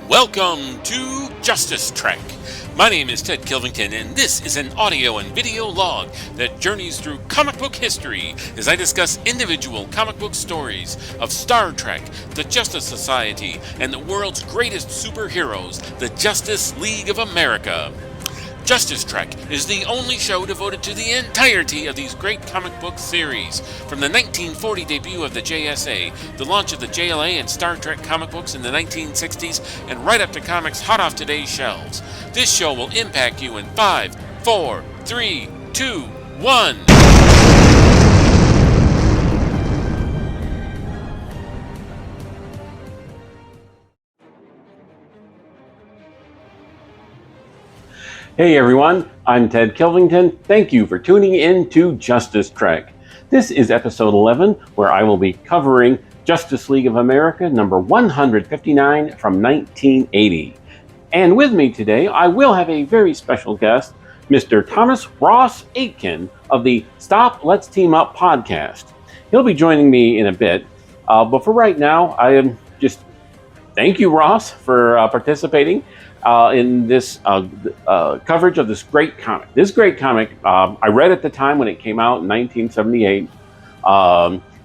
Welcome to Justice Trek. My name is Ted Kilvington, and this is an audio and video log that journeys through comic book history as I discuss individual comic book stories of Star Trek, the Justice Society, and the world's greatest superheroes, the Justice League of America. Justice Trek is the only show devoted to the entirety of these great comic book series, from the 1940 debut of the JSA, the launch of the JLA and Star Trek comic books in the 1960s, and right up to comics hot off today's shelves. This show will impact you in 5, 4, 3, 2, 1. Hey everyone, I'm Ted Kilvington. Thank you for tuning in to Justice Trek. This is episode 11, where I will be covering Justice League of America number 159 from 1980. And with me today, I will have a very special guest, Mr. Thomas Ross Aitken of the Stop Let's Team Up podcast. He'll be joining me in a bit, but for right now, I am just thank you, Ross, for participating in this coverage of this great comic. This great comic, I read at the time when it came out in 1978.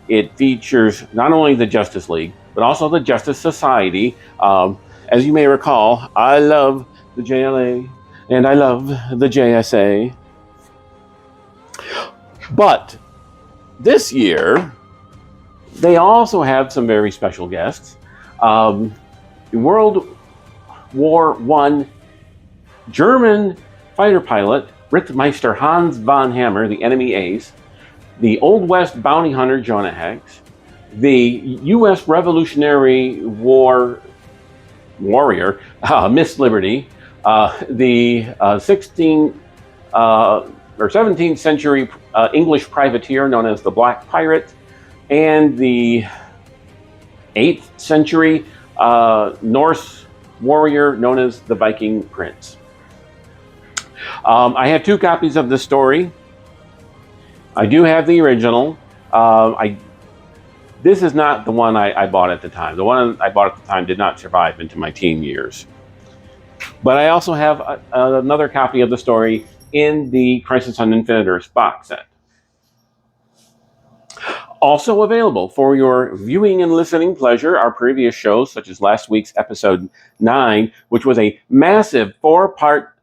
It features not only the Justice League, but also the Justice Society. As you may recall, I love the JLA and I love the JSA. But this year, they also have some very special guests. World War I German fighter pilot Rittmeister Hans von Hammer, the enemy ace, the Old West bounty hunter Jonah Hex, the U.S. Revolutionary War warrior Miss Liberty, the 17th century English privateer known as the Black Pirate, and the 8th century Norse warrior known as the Viking Prince. I have 2 copies of the story. I do have the original. This is not the one I bought at the time. The one I bought at the time did not survive into my teen years. But I also have another copy of the story in the Crisis on Infinite Earths box set. Also available for your viewing and listening pleasure are previous shows, such as last week's episode 9, which was a massive 4-part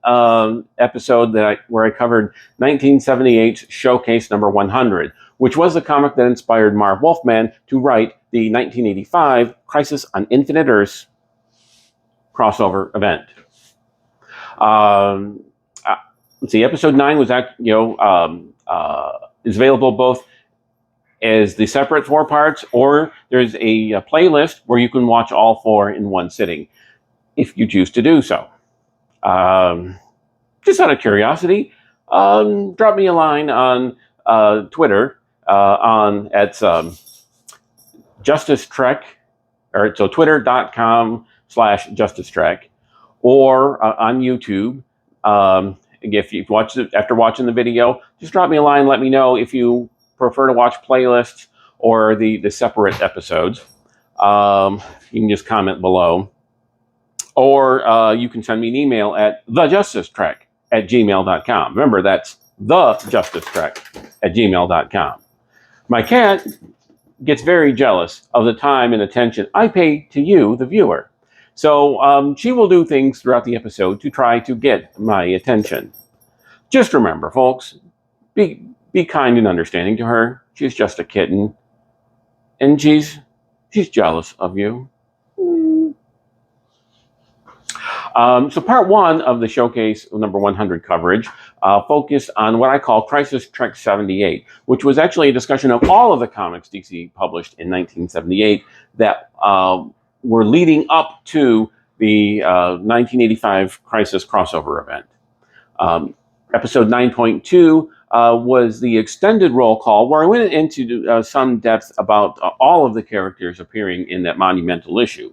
episode where I covered 1978's Showcase number 100, which was the comic that inspired Marv Wolfman to write the 1985 Crisis on Infinite Earths crossover event. Let's see, episode 9 was is available both as the separate 4 parts, or there's a playlist where you can watch all 4 in one sitting, if you choose to do so. Just out of curiosity, drop me a line on Twitter at Justice Trek, or so twitter.com/Justice Trek, or on YouTube. If you've watched it after watching the video, just drop me a line. Let me know if you prefer to watch playlists or the separate episodes. You can just comment below. Or you can send me an email at thejusticetrek@gmail.com. Remember, that's thejusticetrek@gmail.com. My cat gets very jealous of the time and attention I pay to you, the viewer. So she will do things throughout the episode to try to get my attention. Just remember, folks, be kind and understanding to her. She's just a kitten. And she's jealous of you. So part 1 of the Showcase number 100 coverage focused on what I call Crisis Trek 78, which was actually a discussion of all of the comics DC published in 1978 that were leading up to the 1985 Crisis crossover event. Episode 9.2 was the extended roll call, where I went into some depth about all of the characters appearing in that monumental issue.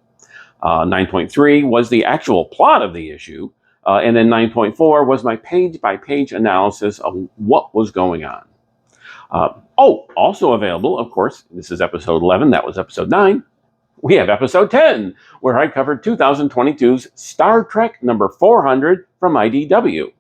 9.3 was the actual plot of the issue, and then 9.4 was my page-by-page analysis of what was going on. Also available, of course, this is episode 11, that was episode 9, we have episode 10, where I covered 2022's Star Trek number 400 from IDW.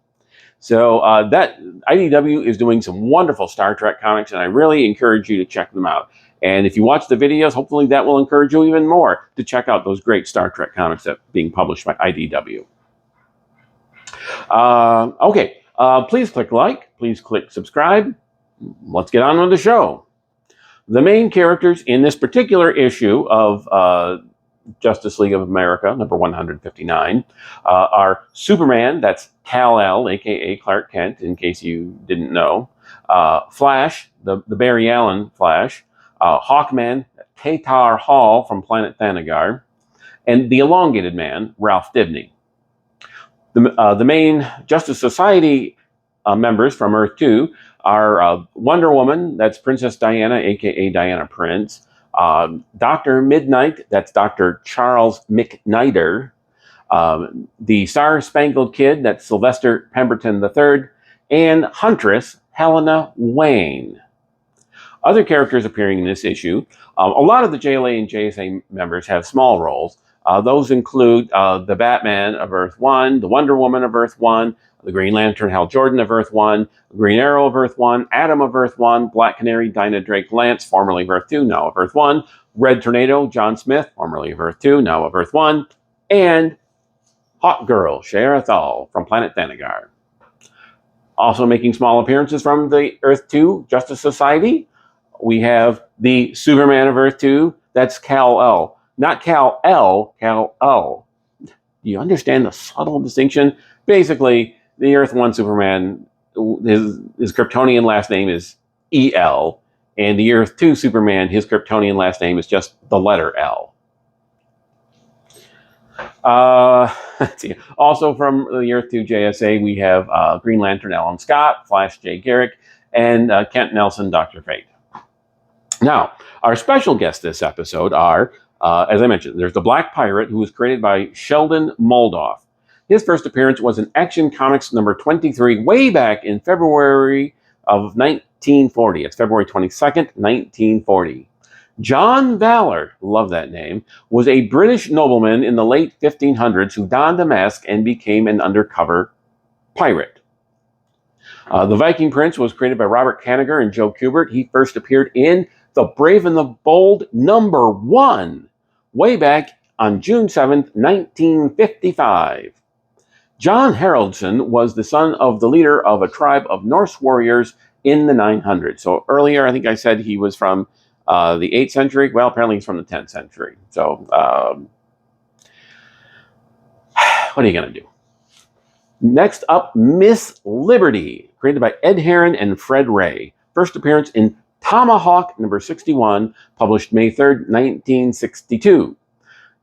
So that IDW is doing some wonderful Star Trek comics, and I really encourage you to check them out. And if you watch the videos, hopefully that will encourage you even more to check out those great Star Trek comics that are being published by IDW. Please click like, please click subscribe. Let's get on with the show. The main characters in this particular issue of Justice League of America, number 159, are Superman, that's Kal-El, aka Clark Kent, in case you didn't know, Flash, the Barry Allen Flash, Hawkman, Tatar Hall from Planet Thanagar, and the Elongated Man, Ralph Dibny. The main Justice Society members from Earth 2 are Wonder Woman, that's Princess Diana, aka Diana Prince, Dr. Midnight, that's Dr. Charles McNider, the Star-Spangled Kid, that's Sylvester Pemberton III, and Huntress, Helena Wayne. Other characters appearing in this issue, a lot of the JLA and JSA members have small roles. Those include the Batman of Earth 1, the Wonder Woman of Earth 1, the Green Lantern Hal Jordan of Earth 1, Green Arrow of Earth 1, Atom of Earth 1, Black Canary Dinah Drake Lance, formerly of Earth 2, now of Earth 1, Red Tornado John Smith, formerly of Earth 2, now of Earth 1, and Hawk Girl Shara Thal from Planet Thanagar. Also making small appearances from the Earth 2 Justice Society, we have the Superman of Earth 2, that's Kal-El. Not Kal-El, Kal-El. Do you understand the subtle distinction? Basically, the Earth 1 Superman, his Kryptonian last name is E-L, and the Earth 2 Superman, his Kryptonian last name is just the letter L. Let's see. Also from the Earth 2 JSA, we have Green Lantern Alan Scott, Flash Jay Garrick, and Kent Nelson, Dr. Fate. Now, our special guests this episode are, as I mentioned, there's the Black Pirate, who was created by Sheldon Moldoff. His first appearance was in Action Comics number 23, way back in February of 1940. It's February 22nd, 1940. John Valor, love that name, was a British nobleman in the late 1500s who donned a mask and became an undercover pirate. The Viking Prince was created by Robert Kanigher and Joe Kubert. He first appeared in The Brave and the Bold number 1, way back on June 7th, 1955. John Haraldson was the son of the leader of a tribe of Norse warriors in the 900s. So earlier, I think I said he was from the 8th century. Well, apparently he's from the 10th century. So what are you going to do? Next up, Miss Liberty, created by Ed Herron and Fred Ray. First appearance in Tomahawk number 61, published May 3rd, 1962.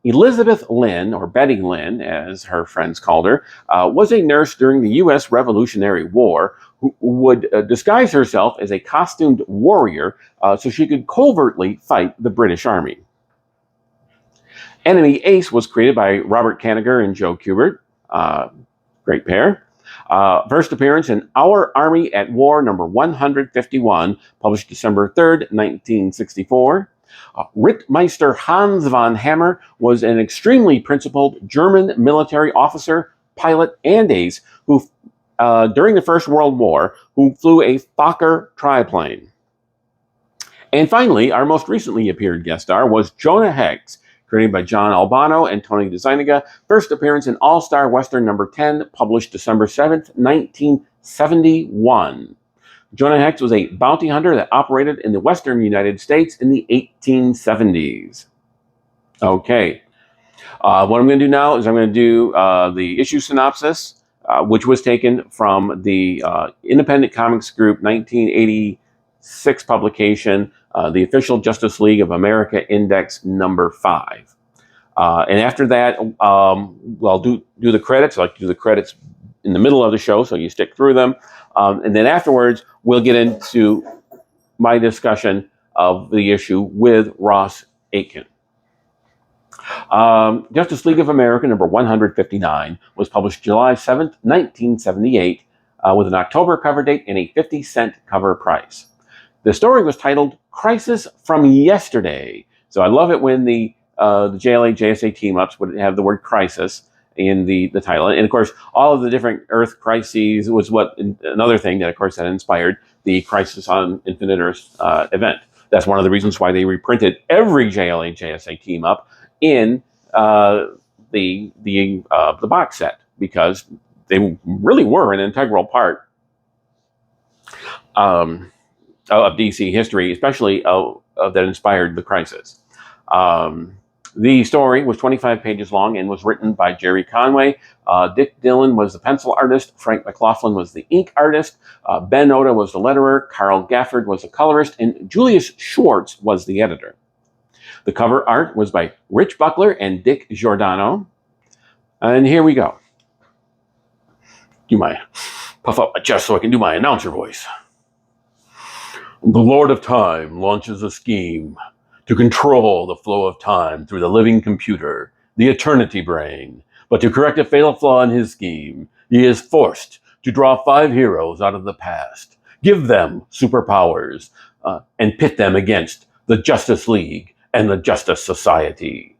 Elizabeth Lynn, or Betty Lynn, as her friends called her, was a nurse during the U.S. Revolutionary War who would disguise herself as a costumed warrior so she could covertly fight the British Army. Enemy Ace was created by Robert Kanigher and Joe Kubert. Great pair. First appearance in Our Army at War number 151, published December 3rd, 1964. Rittmeister Hans von Hammer was an extremely principled German military officer, pilot, and ace who, during the First World War, who flew a Fokker triplane. And finally, our most recently appeared guest star was Jonah Hex, created by John Albano and Tony DeZuniga. First appearance in All-Star Western number 10, published December 7th, 1971. Jonah Hex was a bounty hunter that operated in the western United States in the 1870s. Okay. What I'm going to do now is I'm going to do the issue synopsis, which was taken from the Independent Comics Group 1986 publication, the official Justice League of America Index number 5. And after that, I'll do the credits. I like to do the credits in the middle of the show, so you stick through them. And then afterwards, we'll get into my discussion of the issue with Ross Aitken. Justice League of America number 159 was published July 7th, 1978, with an October cover date and a 50-cent cover price. The story was titled Crisis from Yesterday. So I love it when the the JLA JSA team-ups would have the word crisis in the title. And of course, all of the different Earth crises was another thing that, of course, that inspired the Crisis on Infinite Earth event. That's one of the reasons why they reprinted every JLA JSA team-up in the box set, because they really were an integral part of DC history, especially that inspired the Crisis. The story was 25 pages long and was written by Jerry Conway. Dick Dillon was the pencil artist. Frank McLaughlin was the ink artist. Ben Oda was the letterer. Carl Gafford was the colorist. And Julius Schwartz was the editor. The cover art was by Rich Buckler and Dick Giordano. And here we go. Puff up my chest so I can do my announcer voice. The Lord of Time launches a scheme to control the flow of time through the living computer, the Eternity Brain. But to correct a fatal flaw in his scheme, he is forced to draw 5 heroes out of the past, give them superpowers, and pit them against the Justice League and the Justice Society.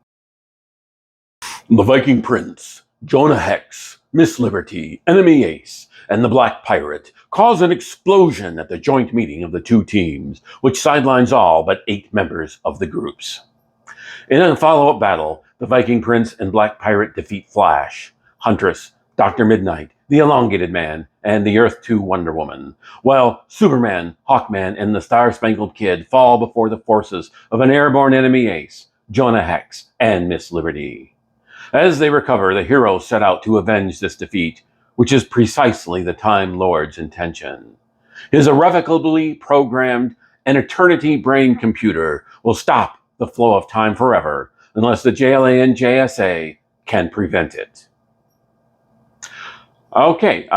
The Viking Prince, Jonah Hex, Miss Liberty, Enemy Ace, and the Black Pirate cause an explosion at the joint meeting of the two teams, which sidelines all but 8 members of the groups. In a follow-up battle, the Viking Prince and Black Pirate defeat Flash, Huntress, Dr. Midnight, the Elongated Man, and the Earth 2 Wonder Woman, while Superman, Hawkman, and the Star-Spangled Kid fall before the forces of an airborne enemy ace, Jonah Hex, and Miss Liberty. As they recover, the heroes set out to avenge this defeat, which is precisely the Time Lord's intention. His irrevocably programmed and Eternity Brain computer will stop the flow of time forever unless the JLA and JSA can prevent it. Okay,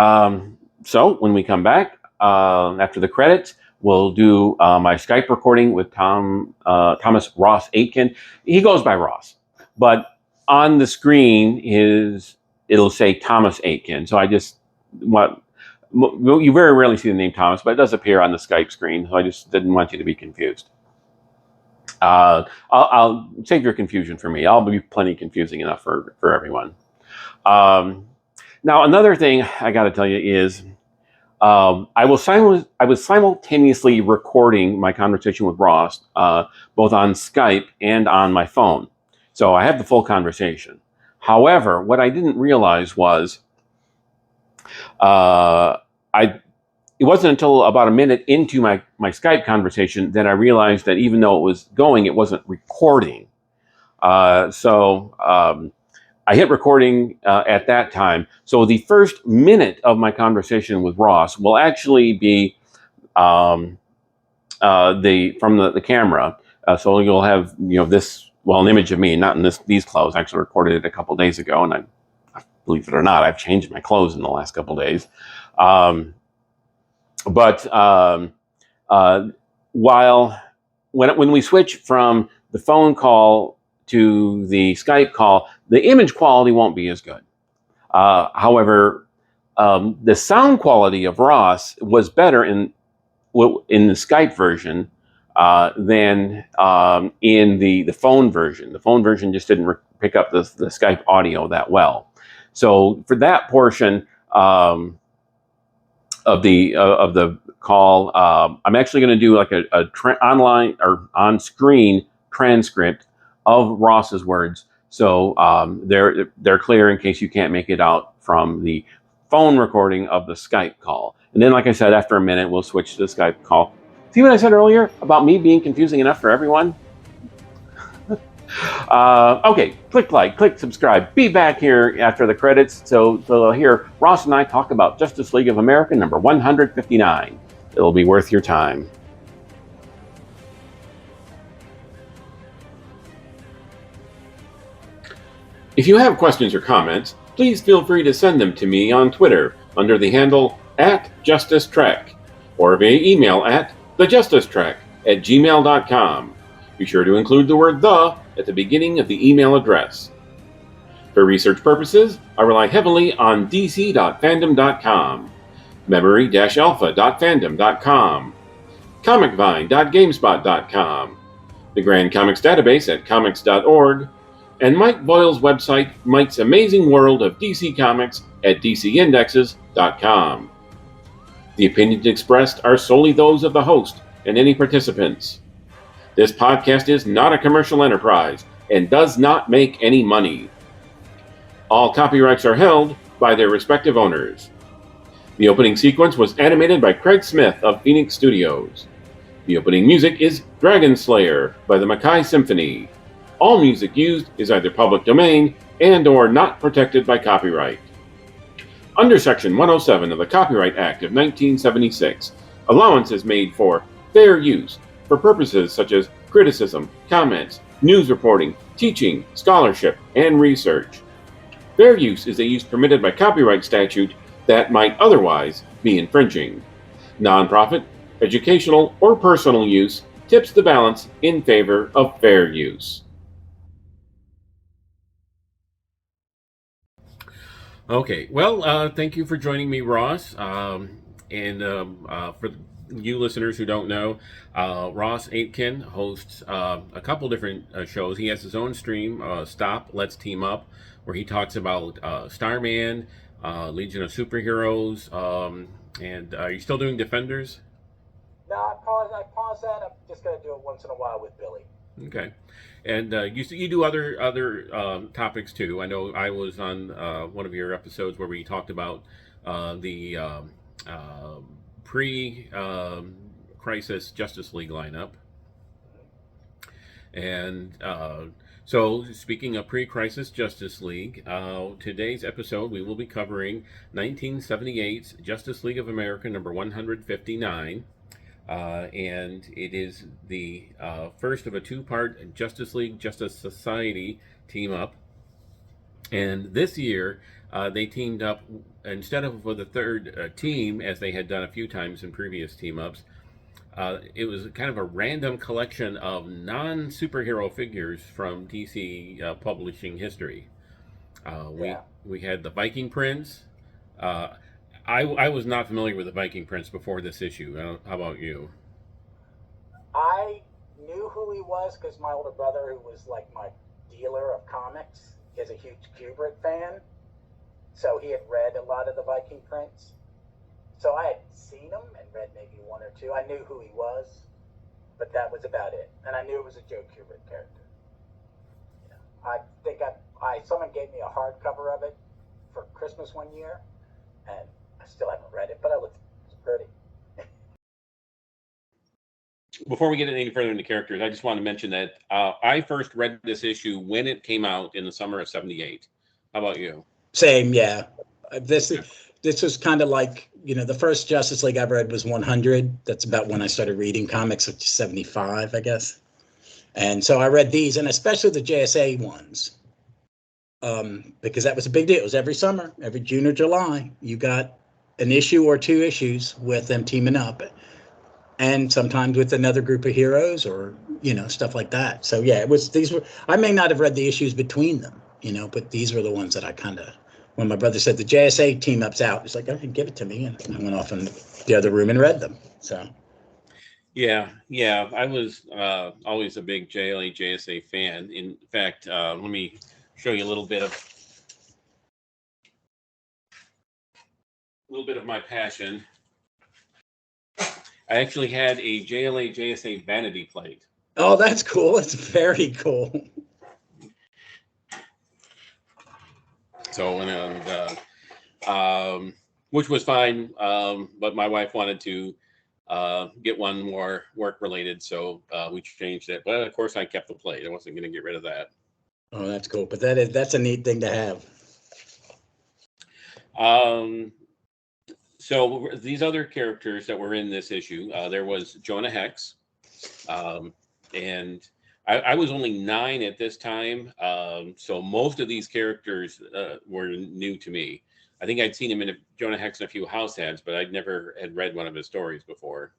so when we come back, after the credits, we'll do my Skype recording with Thomas Ross Aitken. He goes by Ross, but on the screen it'll say Thomas Aitken. So you very rarely see the name Thomas, but it does appear on the Skype screen. So I just didn't want you to be confused. I'll save your confusion for me. I'll be plenty confusing enough for everyone. Now, another thing I got to tell you is I was simultaneously recording my conversation with Ross, both on Skype and on my phone. So I have the full conversation. However, what I didn't realize was it wasn't until about a minute into my Skype conversation that I realized that even though it was going, it wasn't recording. So I hit recording at that time. So the first minute of my conversation with Ross will actually be from the camera. So you'll have an image of me, not in these clothes. I actually recorded it a couple days ago, and I believe it or not, I've changed my clothes in the last couple days. When we switch from the phone call to the Skype call, the image quality won't be as good. However, the sound quality of Ross was better in the Skype version than in the phone version. The phone version just didn't pick up the Skype audio that well. So for that portion of the call, I'm actually going to do like a online or on-screen transcript of Ross's words, so they're clear in case you can't make it out from the phone recording of the Skype call. And then, like I said, after a minute, we'll switch to the Skype call. See what I said earlier about me being confusing enough for everyone? Okay, click like, click subscribe. Be back here after the credits so they'll hear Ross and I talk about Justice League of America number 159. It'll be worth your time. If you have questions or comments, please feel free to send them to me on Twitter under the handle @JusticeTrek or via email at thejusticetrek@gmail.com. Be sure to include the word "the" at the beginning of the email address. For research purposes, I rely heavily on dc.fandom.com, memory-alpha.fandom.com, comicvine.gamespot.com, the Grand Comics Database at comics.org, and Mike Boyle's website, Mike's Amazing World of DC Comics at dcindexes.com. The opinions expressed are solely those of the host and any participants. This podcast is not a commercial enterprise and does not make any money. All copyrights are held by their respective owners. The opening sequence was animated by Craig Smith of Phoenix Studios. The opening music is Dragon Slayer by the Makai Symphony. All music used is either public domain and/or not protected by copyright. Under Section 107 of the Copyright Act of 1976, allowance is made for fair use for purposes such as criticism, comments, news reporting, teaching, scholarship, and research. Fair use is a use permitted by copyright statute that might otherwise be infringing. Nonprofit, educational, or personal use tips the balance in favor of fair use. Okay, well, thank you for joining me, Ross. For you listeners who don't know, Ross Aitken hosts a couple different shows. He has his own stream, Stop, Let's Team Up, where he talks about Starman, Legion of Superheroes, and are you still doing Defenders? No, I pause that. I'm just going to do it once in a while with Billy. Okay. And you do other topics too. I know I was on one of your episodes where we talked about the pre-crisis Justice League lineup. And so, speaking of pre-crisis Justice League, today's episode we will be covering 1978's Justice League of America number 159. And it is the first of a two-part Justice League Justice Society team-up. And this year, they teamed up, instead of with a third team, as they had done a few times in previous team-ups, it was kind of a random collection of non-superhero figures from DC publishing history. We had the Viking Prince. I was not familiar with the Viking Prince before this issue. How about you? I knew who he was because my older brother, who was like my dealer of comics, is a huge Kubrick fan. So he had read a lot of the Viking Prince. So I had seen him and read maybe one or two. I knew who he was, but that was about it. And I knew it was a Joe Kubrick character. I think someone gave me a hardcover of it for Christmas one year, and I still haven't read it, but it's pretty. Before we get any further into characters, I just want to mention that I first read this issue when it came out in the summer of '78. How about you? Same, yeah. This was kind of like, the first Justice League I read was 100. That's about when I started reading comics, which is 75, I guess. And so I read these, and especially the JSA ones, because that was a big deal. It was every summer, every June or July, you got an issue or two issues with them teaming up, and sometimes with another group of heroes or, stuff like that. So yeah, I may not have read the issues between them, but these were the ones that I kind of, when my brother said the JSA team up's out, it's like, okay, give it to me. And I went off in the other room and read them. So. Yeah. I was always a big JLA JSA fan. In fact, let me show you a little bit of my passion. I actually had a JLA JSA vanity plate. Oh, that's cool. It's very cool. So, which was fine, but my wife wanted to get one more work related, so we changed it. But of course, I kept the plate. I wasn't going to get rid of that. Oh, that's cool. But that's a neat thing to have. So these other characters that were in this issue, there was Jonah Hex, and I was only 9 at this time, so most of these characters were new to me. I think I'd seen him in Jonah Hex in a few house ads, but I'd never had read one of his stories before.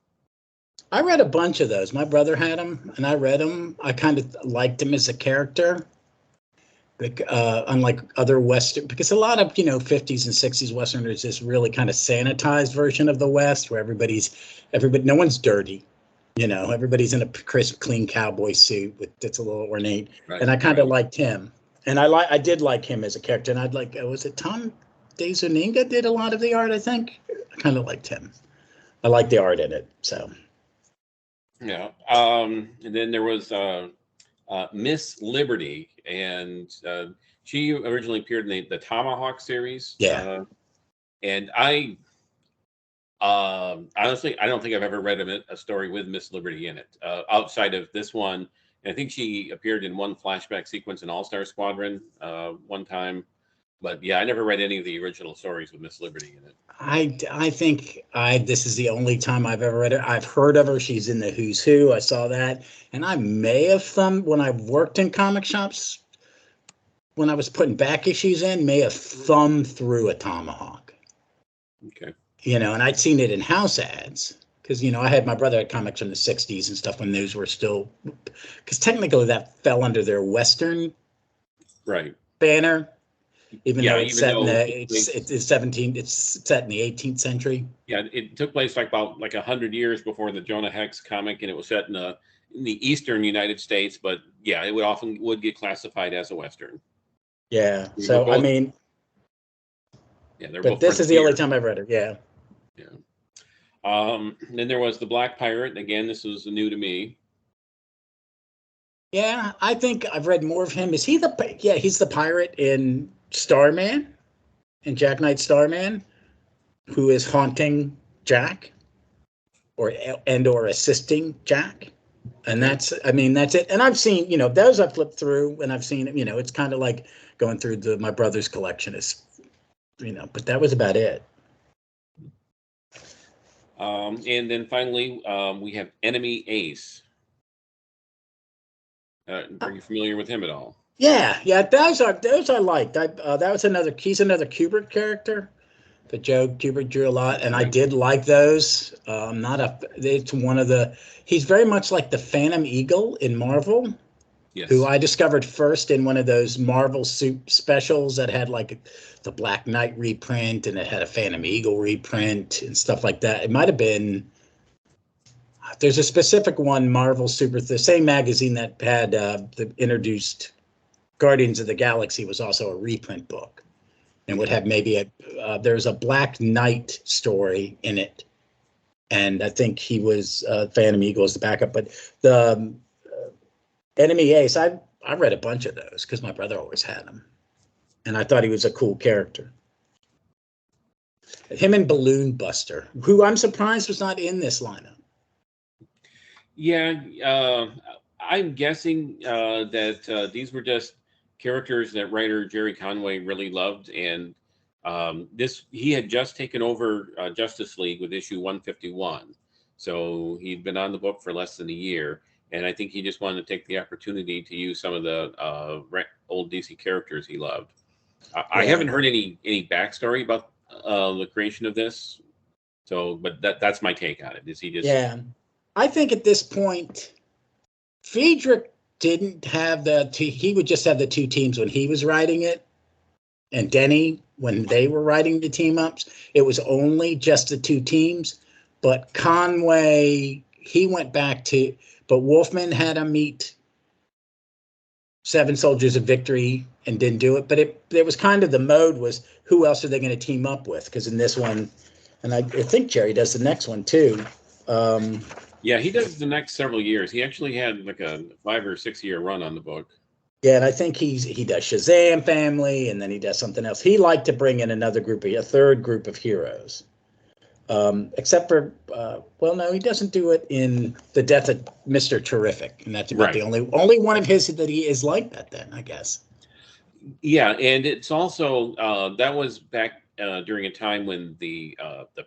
I read a bunch of those. My brother had them, and I read them. I kind of liked him as a character. Unlike other Western, because a lot of 50s and 60s Western is this really kind of sanitized version of the West, where everybody, no one's dirty, You know, everybody's in a crisp, clean cowboy suit that's a little ornate, Right, and I kind of right. liked him, and I did like him as a character, and I'd like was it Tom DeZuniga did a lot of the art, I think. I kind of liked him. I liked the art in it, so. Yeah. And then there was Miss Liberty, and she originally appeared in the Tomahawk series. Yeah. And honestly, I don't think I've ever read a story with Miss Liberty in it outside of this one. And I think she appeared in one flashback sequence in All Star Squadron one time. But yeah, I never read any of the original stories with Miss Liberty in it. I think this is the only time I've ever read her. I've heard of her. She's in the Who's Who. I saw that, and I may have thumbed when I worked in comic shops when I was putting back issues in. May have thumbed through a Tomahawk. Okay. You know, and I'd seen it in house ads because I had my brother had comics from the '60s and stuff when those were still, because technically that fell under their Western Right. banner. Even Yeah, though it's even set in though it's set in the 18th century. yeah, it took place about 100 years before the Jonah Hex comic, and it was set in the eastern United States. But yeah, it would get classified as a Western. Yeah. We were So I both- mean, Yeah, they're but both this is the only frontier. time I've read her. Yeah. Yeah. Then there was the Black Pirate. Again, this was new to me. Yeah, I think I've read more of him. Is he he's the pirate in Starman, in Jack Knight Starman, who is haunting Jack or assisting Jack. And that's it. And I've seen, those I've flipped through and I've seen it, it's kind of like going through my brother's collection is, but that was about it. And then finally, we have Enemy Ace. Are you familiar with him at all? Yeah, those I liked. That was he's another Kubrick character that Joe Kubrick drew a lot, and I did like those. It's one of he's very much like the Phantom Eagle in Marvel, Yes. Who I discovered first in one of those Marvel soup specials that had like the Black Knight reprint and it had a Phantom Eagle reprint and stuff like that. It might have been. There's a specific one, Marvel Super, the same magazine that had the introduced Guardians of the Galaxy was also a reprint book, and would have maybe there's a Black Knight story in it, and I think he was Phantom Eagle as the backup. But the Enemy Ace, I read a bunch of those because my brother always had them, and I thought he was a cool character. Him and Balloon Buster, who I'm surprised was not in this lineup. Yeah, I'm guessing that these were just characters that writer Jerry Conway really loved, and he had just taken over Justice League with issue 151, so he'd been on the book for less than a year, and I think he just wanted to take the opportunity to use some of the old DC characters he loved. I haven't heard any backstory about the creation of this, but that's my take on it. Is he just? Yeah. I think at this point, Friedrich didn't have he would just have the two teams when he was writing it, and Denny when they were writing the team ups. It was only just the two teams. But Conway, he went back but Wolfman had him meet Seven Soldiers of Victory and didn't do it. But it was kind of the mode was who else are they going to team up with? Because in this one, and I think Jerry does the next one too. Yeah, he does the next several years. He actually had like a 5 or 6 year run on the book. Yeah, and I think he does Shazam Family, and then he does something else. He liked to bring in a third group of heroes. Except for, no, he doesn't do it in the Death of Mr. Terrific, and that's about the only one of his that he is like that. Then I guess. Yeah, and it's also that was back during a time when the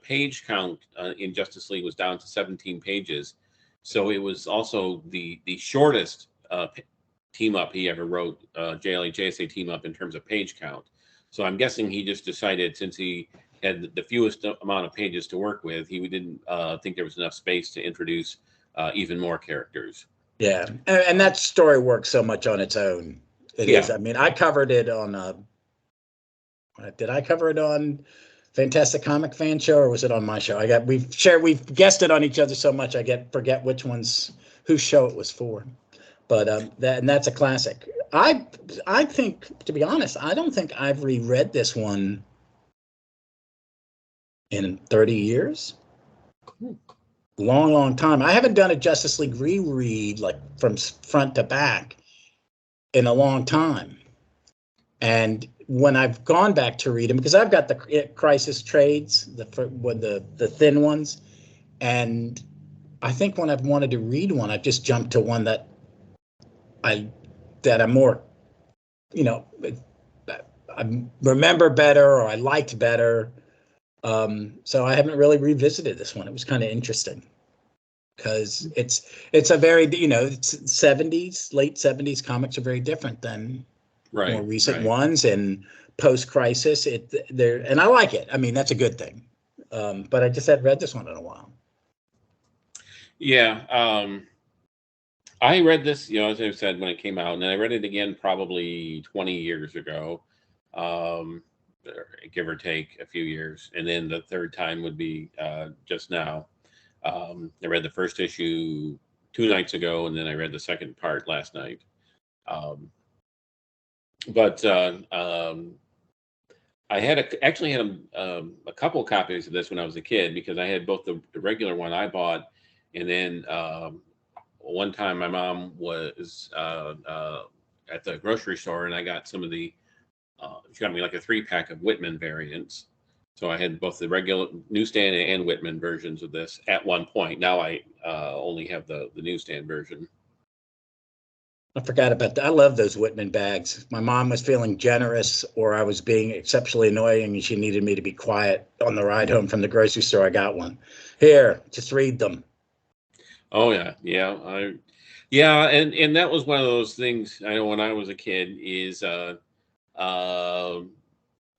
page count in Justice League was down to 17 pages, so it was also the shortest team up he ever wrote, JSA team up in terms of page count. So I'm guessing he just decided, since he had the fewest amount of pages to work with, he didn't think there was enough space to introduce even more characters. Yeah, and that story works so much on its own. It is. I mean, I covered it on. Did I cover it on Fantastic Comic Fan show, or was it on my show? We've guessed it on each other so much I forget whose show it was for. But that's a classic. I think, to be honest, I don't think I've reread this one in 30 years. Long time. I haven't done a Justice League reread like from front to back in a long time. And when I've gone back to read them, because I've got the Crisis trades, the thin ones, and I think when I've wanted to read one, I've just jumped to one that I'm more, I remember better or I liked better. So I haven't really revisited this one. It was kind of interesting because it's a very, it's 70s, late 70s comics are very different than more recent ones, and post-Crisis. And I like it. I mean, that's a good thing. But I just hadn't read this one in a while. Yeah. I read this, as I said, when it came out, and I read it again probably 20 years ago, give or take a few years. And then the third time would be just now. I read the first issue 2 nights ago, and then I read the second part last night. But I actually had a couple copies of this when I was a kid, because I had both the regular one I bought, and then one time my mom was at the grocery store, and I got some of the she got me like a 3-pack of Whitman variants. So I had both the regular newsstand and Whitman versions of this at one point. Now I only have the newsstand version. I forgot about that. I love those Whitman bags. My mom was feeling generous, or I was being exceptionally annoying, and she needed me to be quiet on the ride home from the grocery store. I got one. Here, just read them. Oh yeah. And that was one of those things I know when I was a kid is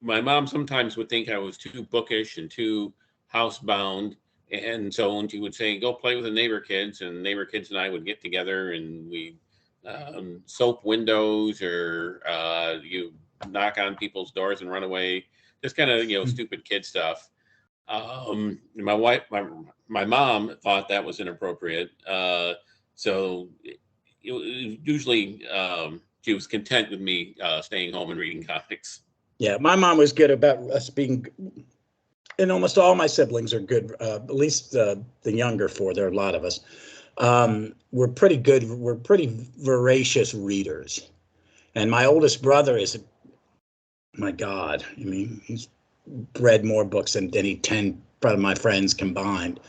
my mom sometimes would think I was too bookish and too housebound. And so when she would say, go play with the neighbor kids, and neighbor kids and I would get together and we soap windows, or you knock on people's doors and run away, just kind of, stupid kid stuff. My mom thought that was inappropriate. So usually she was content with me staying home and reading comics. Yeah, my mom was good about us being, and almost all my siblings are good, at least the younger 4, there are a lot of us. We're pretty good. We're pretty voracious readers. And my oldest brother is, my God, I mean, he's read more books than any 10 of my friends combined.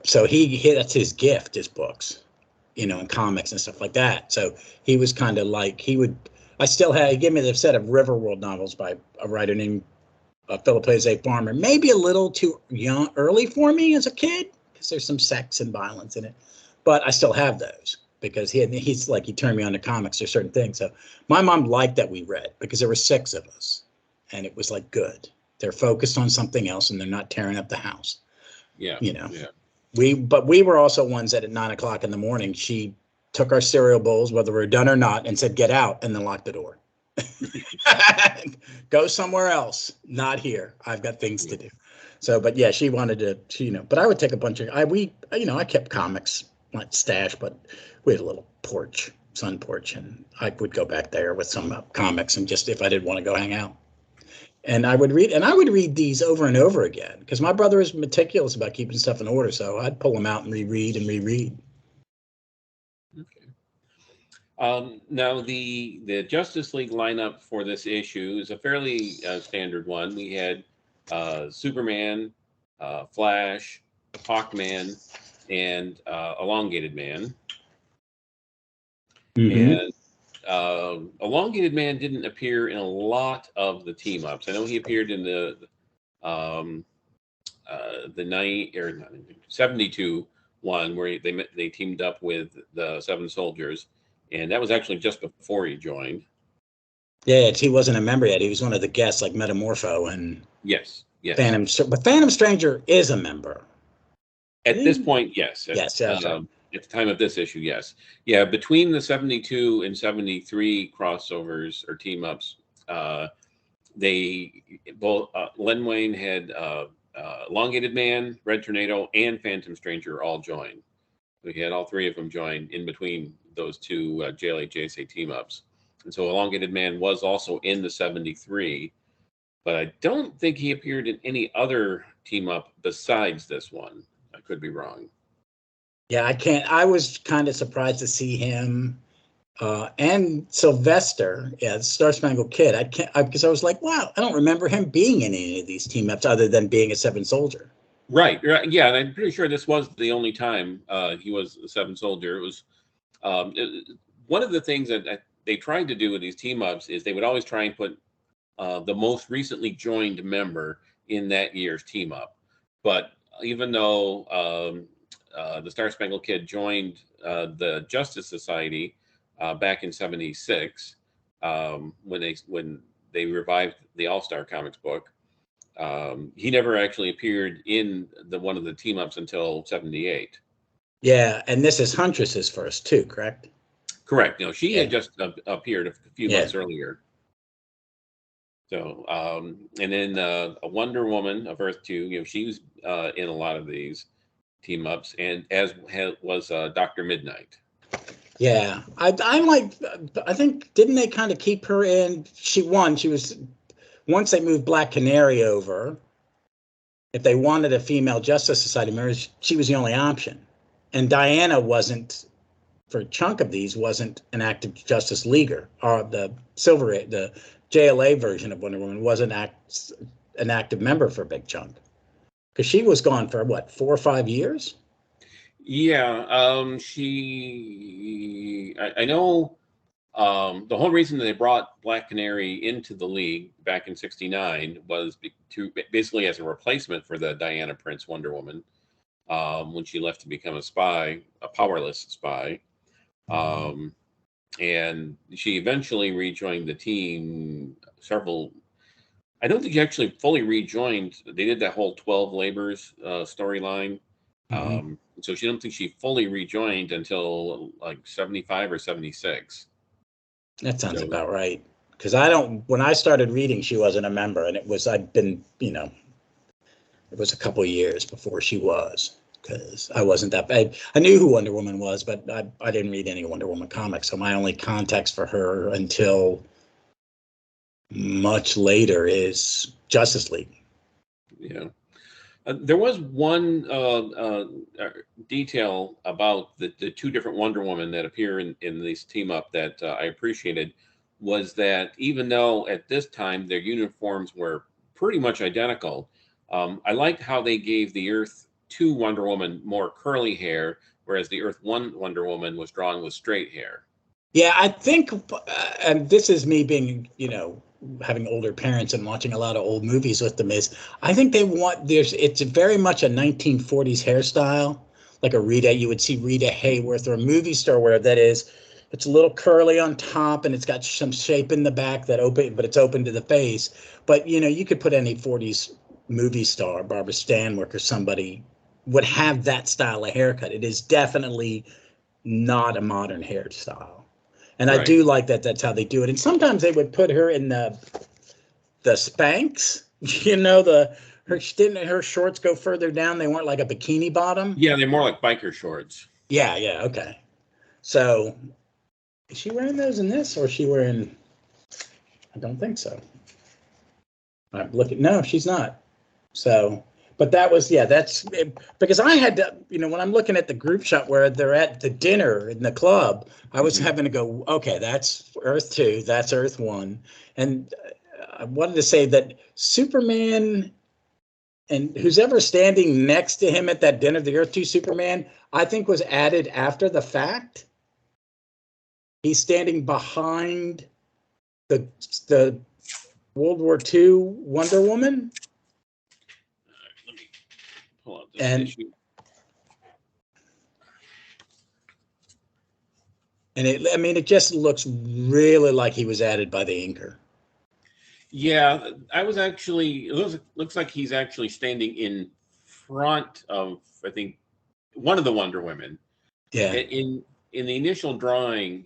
So that's his gift, his books, and comics and stuff like that. So he was kind of like, he gave me the set of Riverworld novels by a writer named Philip A. Farmer. Maybe a little too early for me as a kid, because there's some sex and violence in it. But I still have those, because he turned me on to comics or certain things. So my mom liked that we read, because there were 6 of us, and it was like, good. They're focused on something else, and they're not tearing up the house. Yeah. Yeah. But we were also ones that at 9 o'clock in the morning, she took our cereal bowls, whether we were done or not, and said, get out, and then locked the door. Go somewhere else, not here. I've got things to do. So, but yeah, she wanted to, but I would take a bunch of, I kept comics, not stash, but we had a little sun porch, and I would go back there with some comics, and just, if I didn't want to go hang out. And I would read these over and over again, because my brother is meticulous about keeping stuff in order. So I'd pull them out and reread and reread. Okay. Now the Justice League lineup for this issue is a fairly standard one. We had Superman, Flash, Hawkman, and Elongated Man. Mm-hmm. And Elongated Man didn't appear in a lot of the team ups. I know he appeared in the 72 one where they teamed up with the 7 Soldiers, and that was actually just before he joined. Yeah, he wasn't a member yet. He was one of the guests, like Metamorpho and yes. But Phantom Stranger is a member. At this point, yes. Yes. At the time of this issue, yes. Yeah, between the 72 and 73 crossovers or team ups, they both Len Wein had Elongated Man, Red Tornado, and Phantom Stranger all join. We had all three of them join in between those two JLA JSA team ups. And so Elongated Man was also in the 73, but I don't think he appeared in any other team up besides this one. I could be wrong. Yeah, I was kind of surprised to see him and Sylvester, Star Spangled Kid. Because I was like, wow, I don't remember him being in any of these team ups other than being a Seven Soldier. Right. Yeah, and I'm pretty sure this was the only time he was a Seven Soldier. It was one of the things that they tried to do with these team ups is they would always try and put the most recently joined member in that year's team up. But even though the Star Spangled Kid joined the Justice Society back in '76 when they revived the All-Star Comics book, he never actually appeared in one of the team ups until '78. Yeah, and this is Huntress's first too, correct? Correct. No, she had just appeared a few months earlier. So, and then a Wonder Woman of Earth 2, she was in a lot of these team ups, and as was Dr. Midnight. Yeah, I think, didn't they kind of keep her in? She was, once they moved Black Canary over, if they wanted a female Justice Society member, she was the only option. And Diana wasn't, for a chunk of these, wasn't an active Justice Leaguer, or the JLA version of Wonder Woman wasn't an active member for a big chunk. Because she was gone for, what, 4 or 5 years? Yeah, I know the whole reason that they brought Black Canary into the League back in '69 was basically as a replacement for the Diana Prince Wonder Woman when she left to become a spy, a powerless spy. And she eventually rejoined the team I don't think she actually fully rejoined. They did that whole 12 Labors storyline. So she don't think she fully rejoined until like 75 or 76. That sounds about right. Because when I started reading, she wasn't a member, and it was a couple of years before she was, because I wasn't that bad. I knew who Wonder Woman was, but I didn't read any Wonder Woman comics. So my only context for her until much later is Justice League. Yeah. There was one detail about the two different Wonder Women that appear in this team up that I appreciated, was that even though at this time their uniforms were pretty much identical, I liked how they gave the Earth 2 Wonder Woman more curly hair, whereas the Earth 1 Wonder Woman was drawn with straight hair. Yeah, I think, and this is me being, having older parents and watching a lot of old movies with them, is I think it's very much a 1940s hairstyle, like you would see Rita Hayworth, or a movie star where it's a little curly on top and it's got some shape in the back but it's open to the face. But, you could put any 40s movie star, Barbara Stanwyck or somebody, would have that style of haircut. It is definitely not a modern hairstyle. And right. I do like that that's how they do it. And sometimes they would put her in the Spanx, didn't her shorts go further down? They weren't like a bikini bottom. Yeah, they're more like biker shorts. Yeah, okay. So is she wearing those in this, or is she wearing, I don't think so. No, she's not. So, but that was, that's because I had to, when I'm looking at the group shot where they're at the dinner in the club, I was having to go, okay, that's Earth 2, that's Earth 1. And I wanted to say that Superman and who's ever standing next to him at that dinner, the Earth 2 Superman, I think was added after the fact. He's standing behind the World War II Wonder Woman. Let me pull out this issue. And it just looks really like he was added by the inker. Yeah, it looks like he's actually standing in front of, I think, one of the Wonder Women. Yeah. In the initial drawing,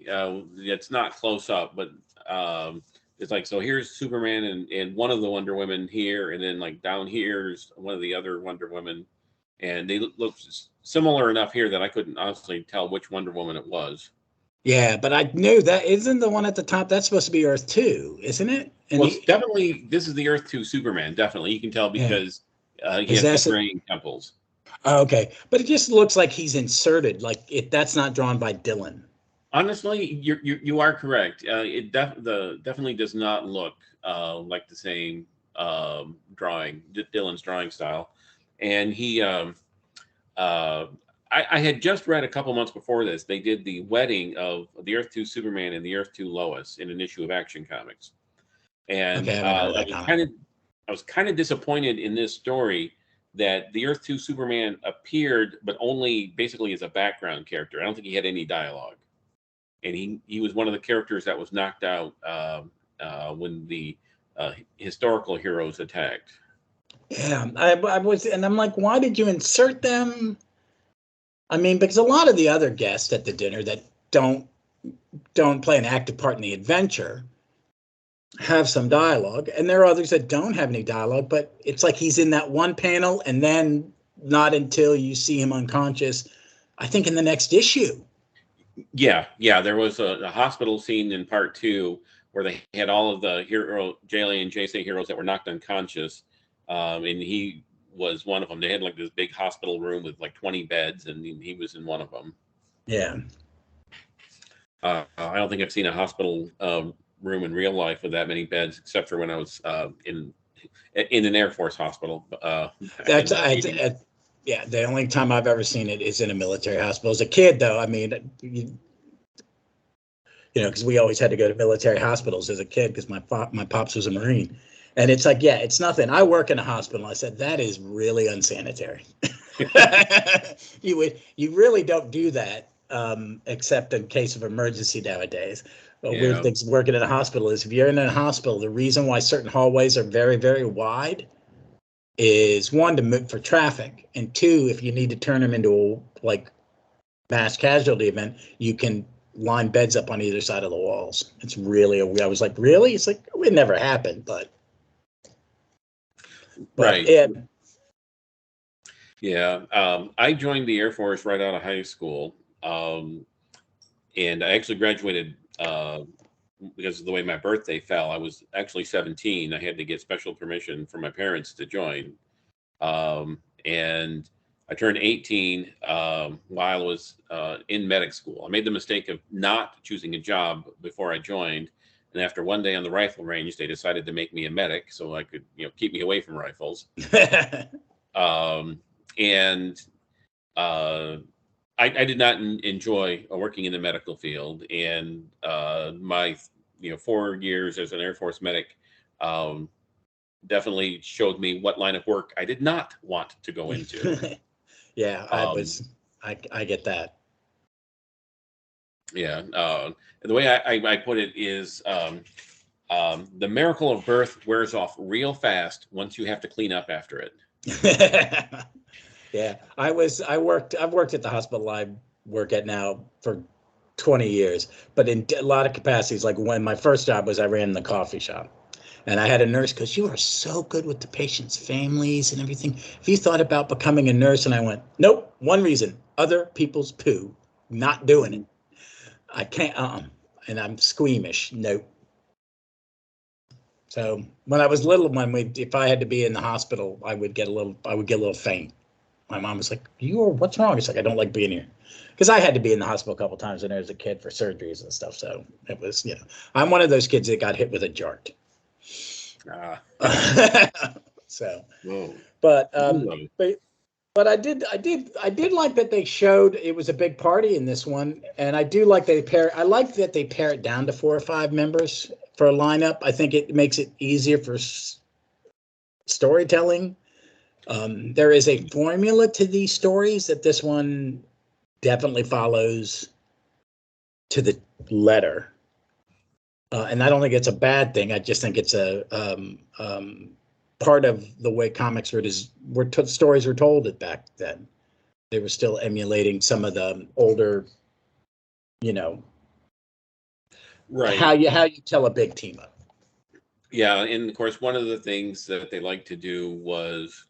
it's not close up, but it's like, so here's Superman and one of the Wonder Women here, and then like down here's one of the other Wonder Women, and they look similar enough here that I couldn't honestly tell which Wonder Woman it was. Yeah, but I knew that isn't the one at the top. That's supposed to be Earth 2, isn't it? And Well, definitely, this is the Earth 2 Superman. Definitely, you can tell because he has vibranium temples. Oh, okay, but it just looks like he's inserted. Like that's not drawn by Dylan. Honestly, you are correct. It definitely does not look like the same drawing, Dylan's drawing style, and he. I had just read a couple months before this. They did the wedding of the Earth 2 Superman and the Earth 2 Lois in an issue of Action Comics, and Okay, I was kind of disappointed in this story that the Earth 2 Superman appeared, but only basically as a background character. I don't think he had any dialogue, and he was one of the characters that was knocked out when the historical heroes attacked. Yeah, I was, and I'm like, why did you insert them? I mean, because a lot of the other guests at the dinner that don't play an active part in the adventure have some dialogue, and there are others that don't have any dialogue, but it's like he's in that one panel, and then not until you see him unconscious, I think in the next issue. Yeah, there was a hospital scene in part 2 where they had all of the JLA and JSA heroes that were knocked unconscious, and he was one of them. They had like this big hospital room with like 20 beds, and he was in one of them. Yeah. I don't think I've seen a hospital room in real life with that many beds, except for when I was in an Air Force hospital. Yeah, the only time I've ever seen it is in a military hospital. As a kid, though, I mean, you know, because we always had to go to military hospitals as a kid because my pops was a Marine. And it's like, yeah, it's nothing. I work in a hospital. I said, that is really unsanitary. You really don't do that, except in case of emergency nowadays. But weird things working in a hospital is if you're in a hospital, the reason why certain hallways are very, very wide is one, to move for traffic, and two, if you need to turn them into a like mass casualty event, you can line beds up on either side of the walls. It's really I was like, really? It's like, it never happened, but right. I joined the Air Force right out of high school, and I actually graduated because of the way my birthday fell. I was actually 17. I had to get special permission from my parents to join, and I turned 18 while I was in medic school. I made the mistake of not choosing a job before I joined. And after one day on the rifle range, they decided to make me a medic so I could, keep me away from rifles. I did not enjoy working in the medical field. And my, 4 years as an Air Force medic definitely showed me what line of work I did not want to go into. Yeah, I get that. Yeah. The way I put it is the miracle of birth wears off real fast once you have to clean up after it. Yeah, I've worked at the hospital I work at now for 20 years, but in a lot of capacities. Like when my first job was, I ran the coffee shop. And I had a nurse, because you are so good with the patients' families and everything. If you thought about becoming a nurse, and I went, nope, one reason, other people's poo, not doing it. I can't, and I'm squeamish, nope. So when I was little, if I had to be in the hospital, I would get a little faint. My mom was like, what's wrong? It's like, I don't like being here. Because I had to be in the hospital a couple times when I was a kid for surgeries and stuff. So it was, I'm one of those kids that got hit with a jart. So, whoa. but I did like that they showed it was a big party in this one, and I do like I like that they pare it down to 4 or 5 members for a lineup. I think it makes it easier for storytelling. There is a formula to these stories that this one definitely follows to the letter. And I don't think it's a bad thing. I just think it's a part of the way comics stories were told back then. They were still emulating some of the older, right? How you tell a big team up. Yeah, and of course, one of the things that they like to do was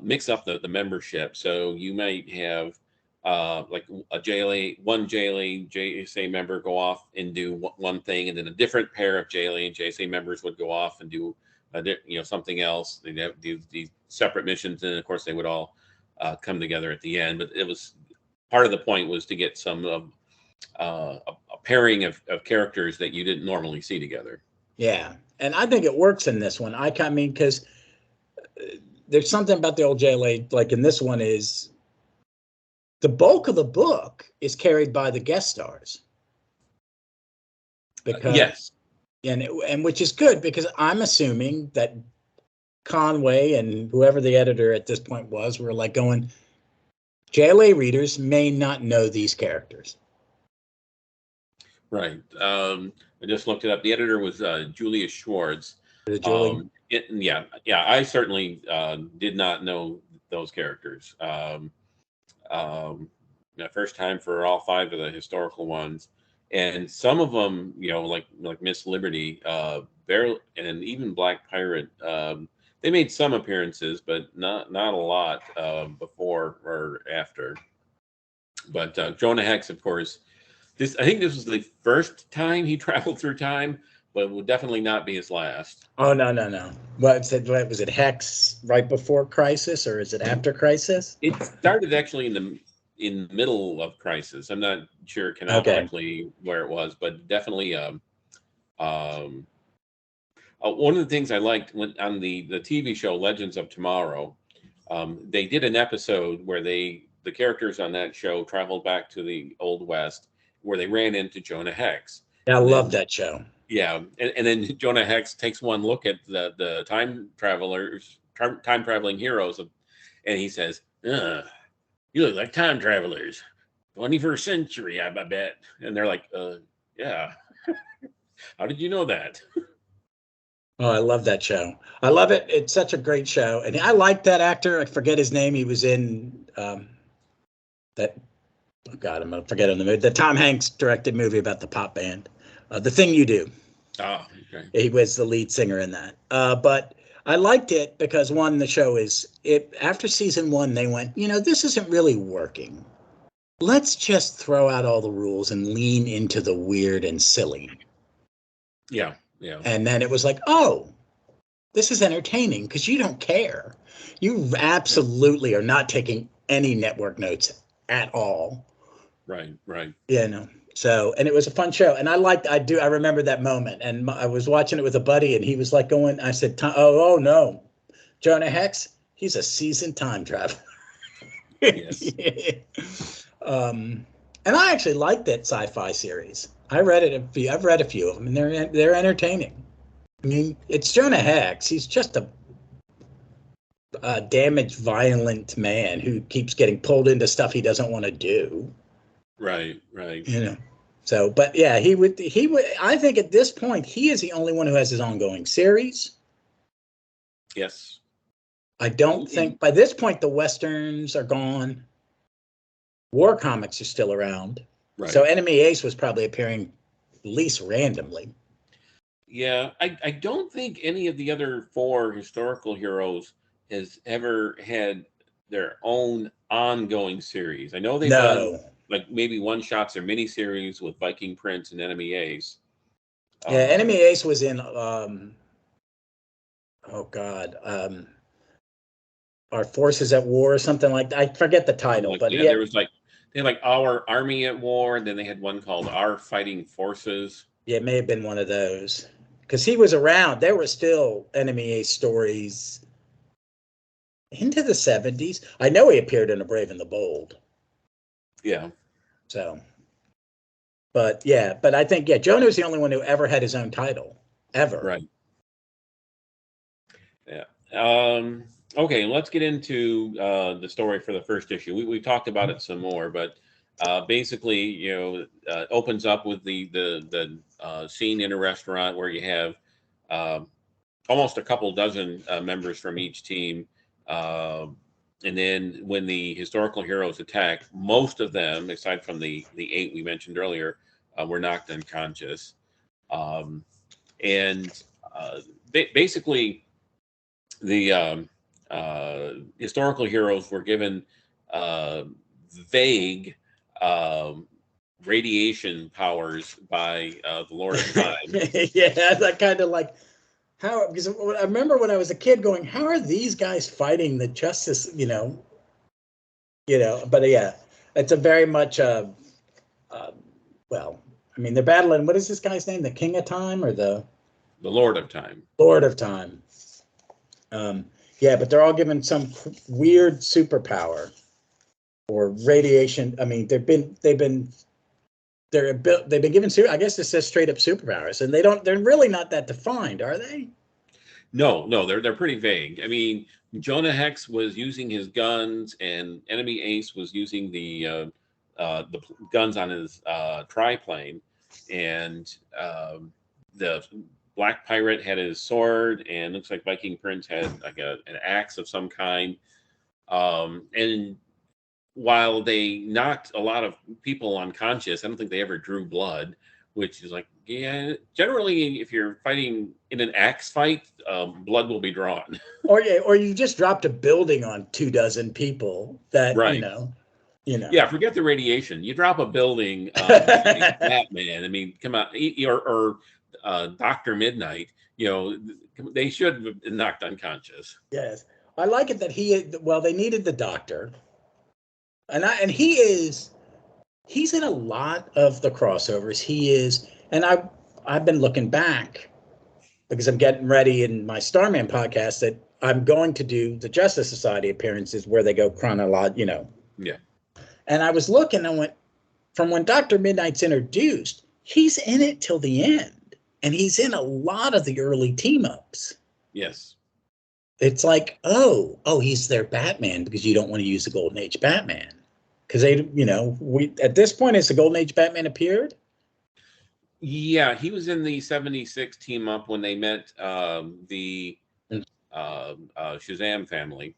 mix up the membership. So you might have like a JLA, one JLA JSA member go off and do one thing, and then a different pair of JLA and JSA members would go off and do something else. They'd have these separate missions, and of course they would all come together at the end. But it was part of the point was to get some a pairing of characters that you didn't normally see together. Yeah, and I think it works in this one. I mean, because there's something about the old JLA, like in this one, is the bulk of the book is carried by the guest stars. Because Yes, and which is good, because I'm assuming that Conway and whoever the editor at this point was were like going, JLA readers may not know these characters. right. I just looked it up. The editor was Julia Schwartz. Yeah. I certainly did not know those characters. My first time for all 5 of the historical ones, and some of them, like Miss Liberty, Bear, and even Black Pirate. They made some appearances, but not a lot before or after. But Jonah Hex, of course, I think this was the first time he traveled through time, but it will definitely not be his last. Oh, no. Was it Hex right before Crisis, or is it after Crisis? It started actually in the middle of Crisis. I'm not sure canonically where it was, but definitely one of the things I liked on the TV show Legends of Tomorrow, they did an episode where the characters on that show traveled back to the Old West, where they ran into Jonah Hex. Yeah, I love that show. Yeah, and then Jonah Hex takes one look at the time traveling heroes, and he says, "You look like time travelers, 21st century, I bet." And they're like, "Yeah." How did you know that? Oh, I love that show. I love it. It's such a great show, and I like that actor. I forget his name. He was in that. Oh God, I'm gonna forget on the movie. The Tom Hanks directed movie about the pop band, The Thing You Do. Oh, okay. He was the lead singer in that. But I liked it because the show is it. After season 1, they went, this isn't really working. Let's just throw out all the rules and lean into the weird and silly. Yeah. And then it was like, oh, this is entertaining because you don't care. You absolutely are not taking any network notes at all. Right. So, and it was a fun show. And I remember that moment. And I was watching it with a buddy, and he was like going, I said, oh no, Jonah Hex, he's a seasoned time traveler. Yes. And I actually liked that sci-fi series. I've read a few of them, and they're entertaining. I mean, it's Jonah Hex. He's just a damaged, violent man who keeps getting pulled into stuff he doesn't want to do. Right. So, but yeah, he would. I think at this point, he is the only one who has his ongoing series. Yes. I don't think by this point the Westerns are gone. War comics are still around. Right. So Enemy Ace was probably appearing at least randomly. Yeah, I don't think any of the other 4 historical heroes has ever had their own ongoing series. I know they've done like maybe one-shots or miniseries with Viking Prince and Enemy Ace. Yeah, Enemy Ace was in Our Forces at War or something like that. I forget the title, but yeah, there was they had like Our Army at War, and then they had one called Our Fighting Forces. Yeah, it may have been one of those. Because he was around. There were still Enemy Ace stories into the 70s. I know he appeared in A Brave and the Bold. Yeah. So, but I think, Jonah was the only one who ever had his own title, ever. Right. Yeah. Okay, let's get into the story for the first issue. We've talked about it some more, but basically, opens up with the scene in a restaurant where you have almost a couple dozen members from each team. And then when the historical heroes attack, most of them, aside from the 8 we mentioned earlier, were knocked unconscious. And basically, the historical heroes were given vague radiation powers by the Lord of Time. Yeah, that kind of like how, because I remember when I was a kid going, how are these guys fighting the justice? But yeah, it's a very much well, I mean, they're battling. What is this guy's name? The King of Time or the Lord of Time? Lord of Time. Yeah, but they're all given some weird superpower or radiation. I mean, they've been given. I guess it says straight up superpowers, and they're really not that defined, are they? No, they're pretty vague. I mean, Jonah Hex was using his guns, and Enemy Ace was using the guns on his triplane, and the Black Pirate had his sword, and looks like Viking Prince had like an axe of some kind. And while they knocked a lot of people unconscious, I don't think they ever drew blood, which is like, yeah, generally if you're fighting in an axe fight, blood will be drawn. Or you just dropped a building on 24 people that, Right. Yeah, forget the radiation. You drop a building, Batman. I mean, come on, or Dr. Midnight. They should have been knocked unconscious. Yes, I like it that they needed the Doctor, and he's in a lot of the crossovers. He is, and I've been looking back because I'm getting ready in my Starman podcast that I'm going to do the Justice Society appearances where they go chronological. Yeah. And I was looking and went, from when Dr. Midnight's introduced, he's in it till the end. And he's in a lot of the early team-ups. Yes. It's like, oh, he's their Batman because you don't want to use the Golden Age Batman. Because at this point, has the Golden Age Batman appeared? Yeah, he was in the 76 team-up when they met the Shazam family.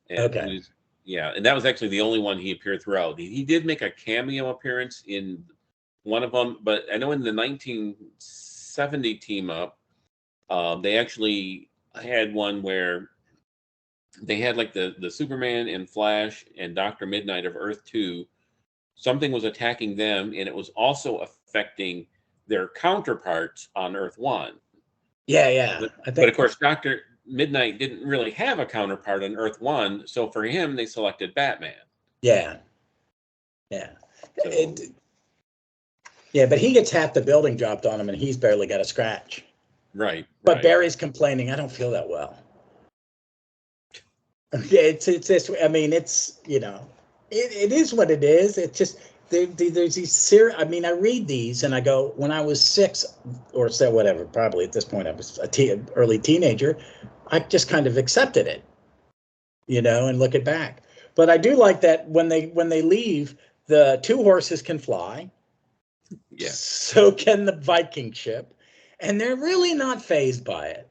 And Okay. And that was actually the only one he appeared throughout. He did make a cameo appearance in one of them, but I know in the 1970 team-up, they actually had one where they had like the Superman and Flash and Dr. Midnight of Earth 2. Something was attacking them, and it was also affecting their counterparts on Earth 1. Yeah. But of course, Dr. Midnight didn't really have a counterpart on Earth 1, so for him, they selected Batman. Yeah. So, but he gets half the building dropped on him, and he's barely got a scratch. Right. But Barry's complaining, I don't feel that well. Yeah, it's this. I mean, it's it is what it is. It's just there's these serious. I mean, I read these and I go, when I was 6 or so, whatever. Probably at this point, I was early teenager. I just kind of accepted it, and look it back. But I do like that when they leave, the 2 horses can fly. Yeah. So can the Viking ship, and they're really not fazed by it.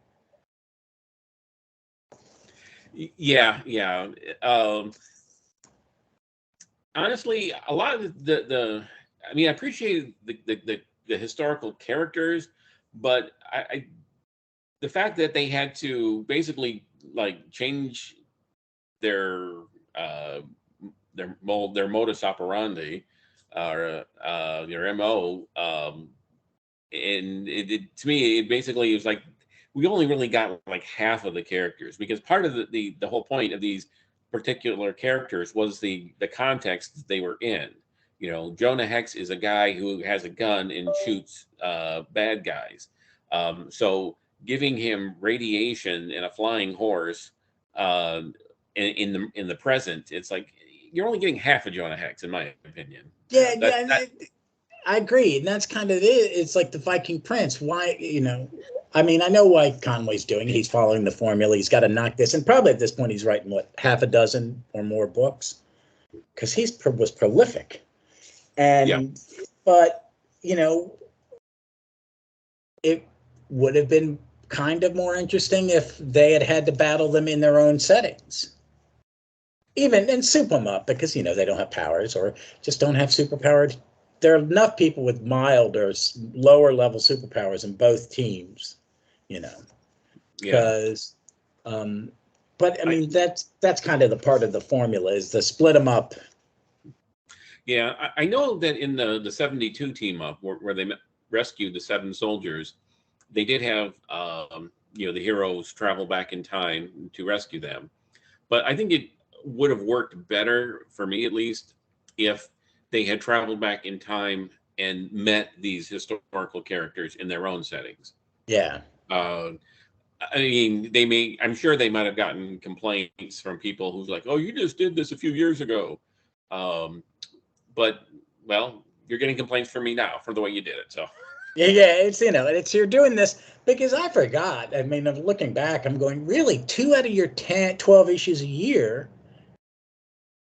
Yeah. Honestly, a lot of the I mean, I appreciate the historical characters, but the fact that they had to basically like change their modus operandi or their MO, and to me, it basically was like we only really got like half of the characters, because part of the whole point of these particular characters was the context that they were in. Jonah Hex is a guy who has a gun and shoots bad guys. So giving him radiation and a flying horse in the present, it's like you're only getting half of Jonah Hex, in my opinion. Yeah, I agree, and that's kind of it. It's like the Viking Prince. Why, I mean, I know why Conway's doing it. He's following the formula. He's got to knock this, and probably at this point he's writing half a dozen or more books, because he was prolific. And but it would have been kind of more interesting if they had to battle them in their own settings, and soup them up, because they don't have powers or just don't have superpowers. There are enough people with mild or lower level superpowers in both teams Yeah. Because, but I mean, that's kind of the part of the formula is to split them up. Yeah, I know that in the 72 team up where they rescued the 7 soldiers, they did have the heroes travel back in time to rescue them. But I think it would have worked better, for me at least, if they had traveled back in time and met these historical characters in their own settings. Yeah. I mean, I'm sure they might have gotten complaints from people who's like, oh, you just did this a few years ago. But, well, you're getting complaints from me now for the way you did it. So, yeah, it's, it's, you're doing this because I forgot. I mean, looking back, I'm going, really, 2 out of your 12 issues a year,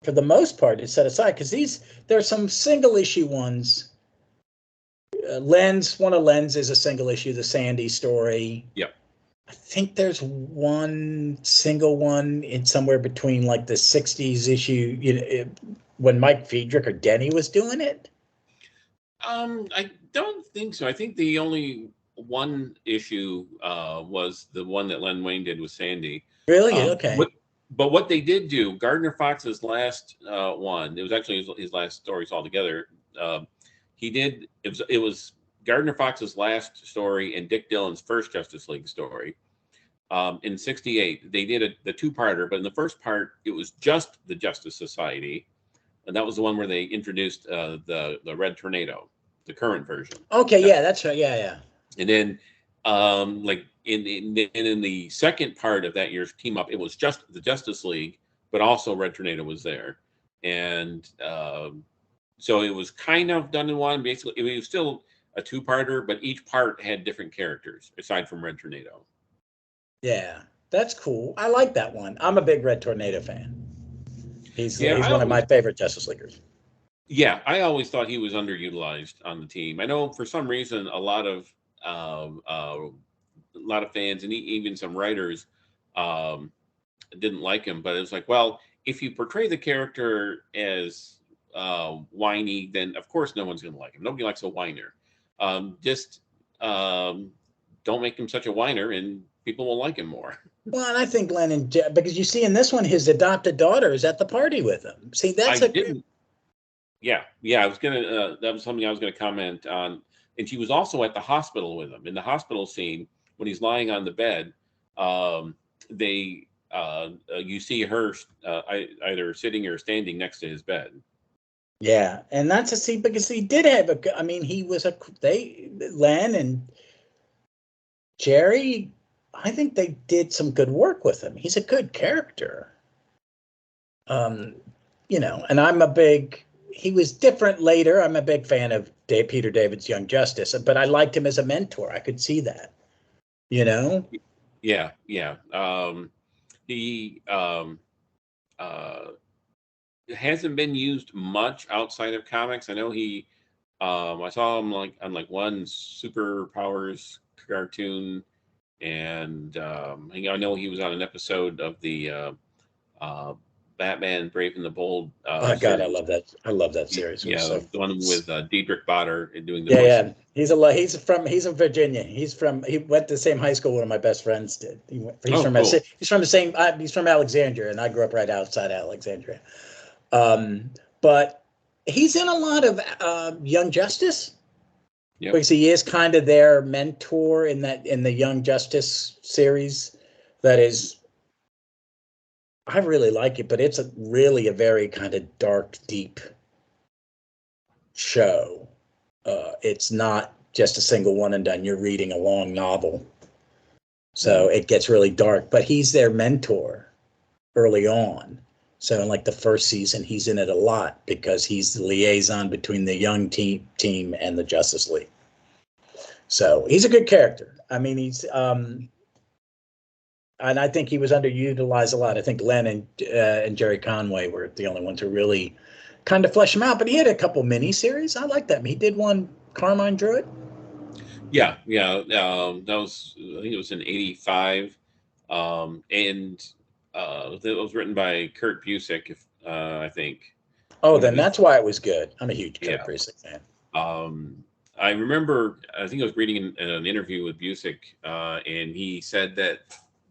for the most part, is set aside because there are some single issue ones. One of Len's is a single issue, the Sandy story. yep. I think there's one single one in somewhere between like the 60s issue, when Mike Friedrich or Denny was doing it. I don't think so. I think the only one issue was the one that Len Wayne did with Sandy. Really? Okay. But what they did do, Gardner Fox's last one, it was actually his last stories altogether. It was Gardner Fox's last story and Dick Dillon's first Justice League story. In '68, they did the 2-parter, but in the first part, it was just the Justice Society, and that was the one where they introduced the Red Tornado, the current version. Okay, yeah, that's right. Yeah. And then, like in the second part of that year's team up, it was just the Justice League, but also Red Tornado was there, and so it was kind of done in one. Basically, it was still a 2-parter, but each part had different characters aside from Red Tornado. Yeah, that's cool. I like that one. I'm a big Red Tornado fan. He's one of my favorite Justice Leaguers. Yeah, I always thought he was underutilized on the team. I know for some reason a lot of fans and even some writers didn't like him, but it was like, well, if you portray the character as whiny, then of course no one's going to like him. Nobody likes a whiner. Just don't make him such a whiner, and people will like him more. Well, and I think Glenn because you see in this one, his adopted daughter is at the party with him. See, Yeah. I was gonna. That was something I was gonna comment on. And she was also at the hospital with him in the hospital scene when he's lying on the bed. You see her either sitting or standing next to his bed. Yeah, and that's because he did have he was Len and Jerry, I think they did some good work with him. He's a good character. And he was different later. I'm a big fan of Peter David's Young Justice, but I liked him as a mentor. I could see that, Yeah. He hasn't been used much outside of comics. I know I saw him on one Superpowers cartoon, and I know he was on an episode of the Batman Brave and the Bold. Oh God, series. I love that series. Yeah, the one with Diedrich Bader doing the voice. Yeah. He's from Virginia. He went to the same high school one of my best friends did. He's from Alexandria, and I grew up right outside Alexandria. But he's in a lot of Young Justice. Yep. Because he is kind of their mentor in the Young Justice series. That is, I really like it, but it's really a very kind of dark, deep show. It's not just a single one and done. You're reading a long novel. So it gets really dark, but he's their mentor early on. So in the first season, he's in it a lot because he's the liaison between the Young team and the Justice League. So he's a good character. I mean, he's and I think he was underutilized a lot. I think Len and Jerry Conway were the only ones who really kind of flesh him out. But he had a couple mini-series. I like that. He did one, Carmine Druid. Yeah. That was, I think it was in '85, and it was written by Kurt Busiek, I think. Oh, then that's why it was good. I'm a huge Kurt Busiek fan. I remember, I think I was reading an interview with Busick, and he said that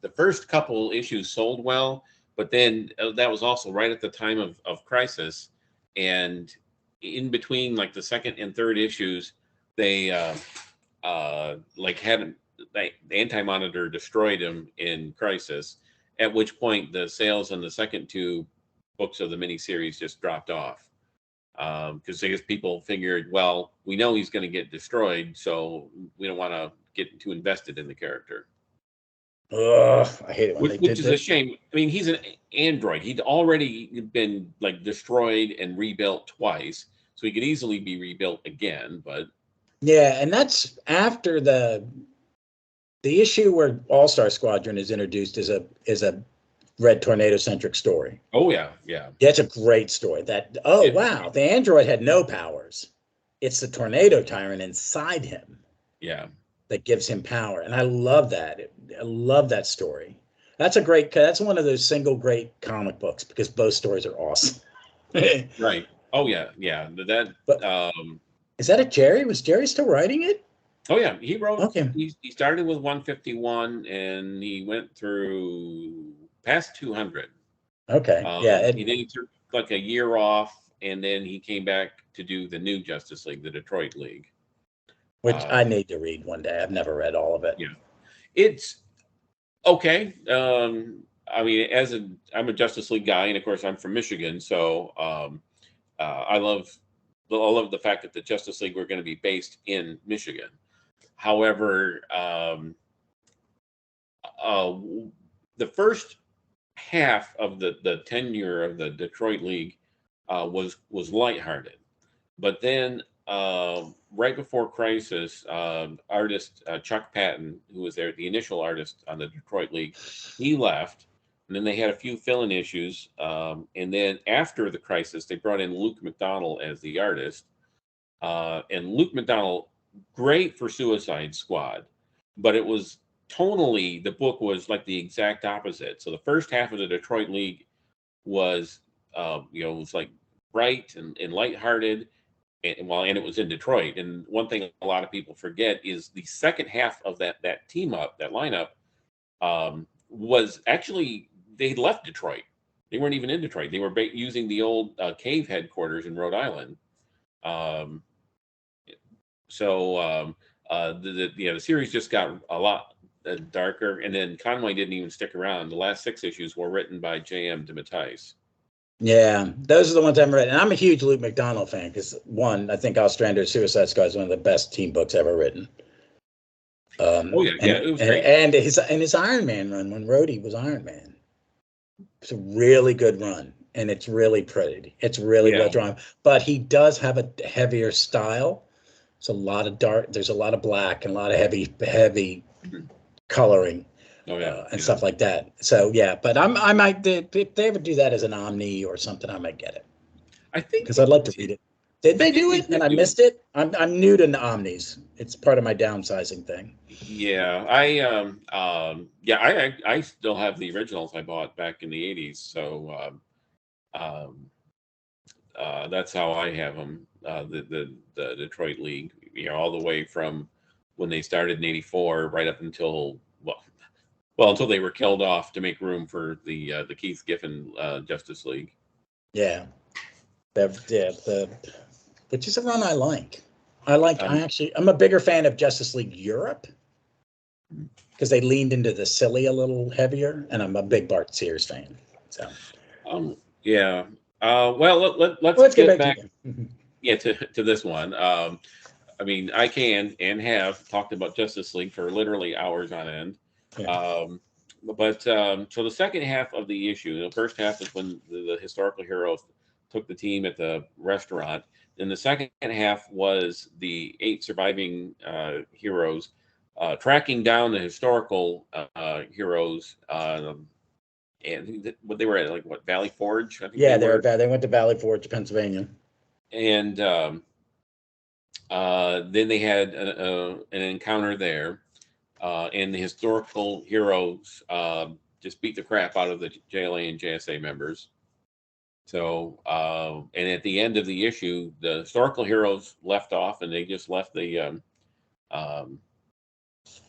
the first couple issues sold well, but then that was also right at the time of Crisis, and in between like the second and third issues, they like had the Anti-Monitor destroyed him in Crisis, at which point the sales on the second two books of the miniseries just dropped off. Because I guess people figured, well, we know he's going to get destroyed, so we don't want to get too invested in the character. Ugh, I hate it when they Which did is that. a shame. I mean, he's an android. He'd already been like destroyed and rebuilt twice, so he could easily be rebuilt again. But Yeah, and that's after the issue where All-Star Squadron is introduced is a Red Tornado centric story. oh yeah, yeah, That's a great story. That wow, the android had no powers. It's the Tornado Tyrant inside him yeah. that gives him power, and I love that. I love that story. That's one of those single great comic books because both stories are awesome. Right. Oh yeah, yeah. But is that a Jerry? Was Jerry still writing it? Oh yeah, he wrote. Okay. He started with 151, and he went through past 200. Okay. Yeah. And then he took like a year off, and then he came back to do the new Justice League, the Detroit League, which I need to read one day. I've never read all of it. Yeah, it's okay. I mean, I'm a Justice League guy, and of course, I'm from Michigan, so I love the fact that the Justice League were going to be based in Michigan. However, the first half of the tenure of the Detroit League was lighthearted, but then right before Crisis, artist Chuck Patton, who was there, the initial artist on the Detroit League, he left, and then they had a few fill-in issues, and then after the Crisis, they brought in Luke McDonnell as the artist, and Luke McDonnell, great for Suicide Squad, but it was tonally, the book was like the exact opposite. So the first half of the Detroit League was, it was like bright and lighthearted, and it was in Detroit. And one thing a lot of people forget is the second half of that team up, that lineup, was actually, they left Detroit. They weren't even in Detroit. They were using the old cave headquarters in Rhode Island. The series just got a lot darker, and then Conway didn't even stick around. The last 6 issues were written by J.M. DeMatteis. Yeah, those are the ones I've read, and I'm a huge Luke McDonnell fan because I think Ostrander's Suicide Squad is one of the best team books ever written. It was great. And his Iron Man run when Rhodey was Iron Man, it's a really good run, and it's really pretty. It's really well drawn, but he does have a heavier style. It's a lot of dark. There's a lot of black and a lot of heavy coloring. And stuff like that. So yeah, but I might, if they ever do that as an Omni or something, I might get it. I think because I'd like to read it. Did they do it and I missed it? I'm new to Omnis. It's part of my downsizing thing. Yeah, I still have the originals I bought back in the 80s. So that's how I have them. The Detroit League, all the way from when they started in '84 right up until until they were killed off to make room for the Keith Giffen Justice League. Yeah, which is a run I like. I'm a bigger fan of Justice League Europe because they leaned into the silly a little heavier, and I'm a big Bart Sears fan. So, yeah. Let's get back. To this one. I mean, I can and have talked about Justice League for literally hours on end. Yeah. So the second half of the issue, the first half is when the historical heroes took the team at the restaurant. Then the second half was the 8 surviving heroes tracking down the historical heroes. And what they were at, like what, Valley Forge? I think they went to Valley Forge, Pennsylvania. And then they had an encounter there. And the historical heroes just beat the crap out of the JLA and JSA members. So, and at the end of the issue, the historical heroes left off, and they just left the, the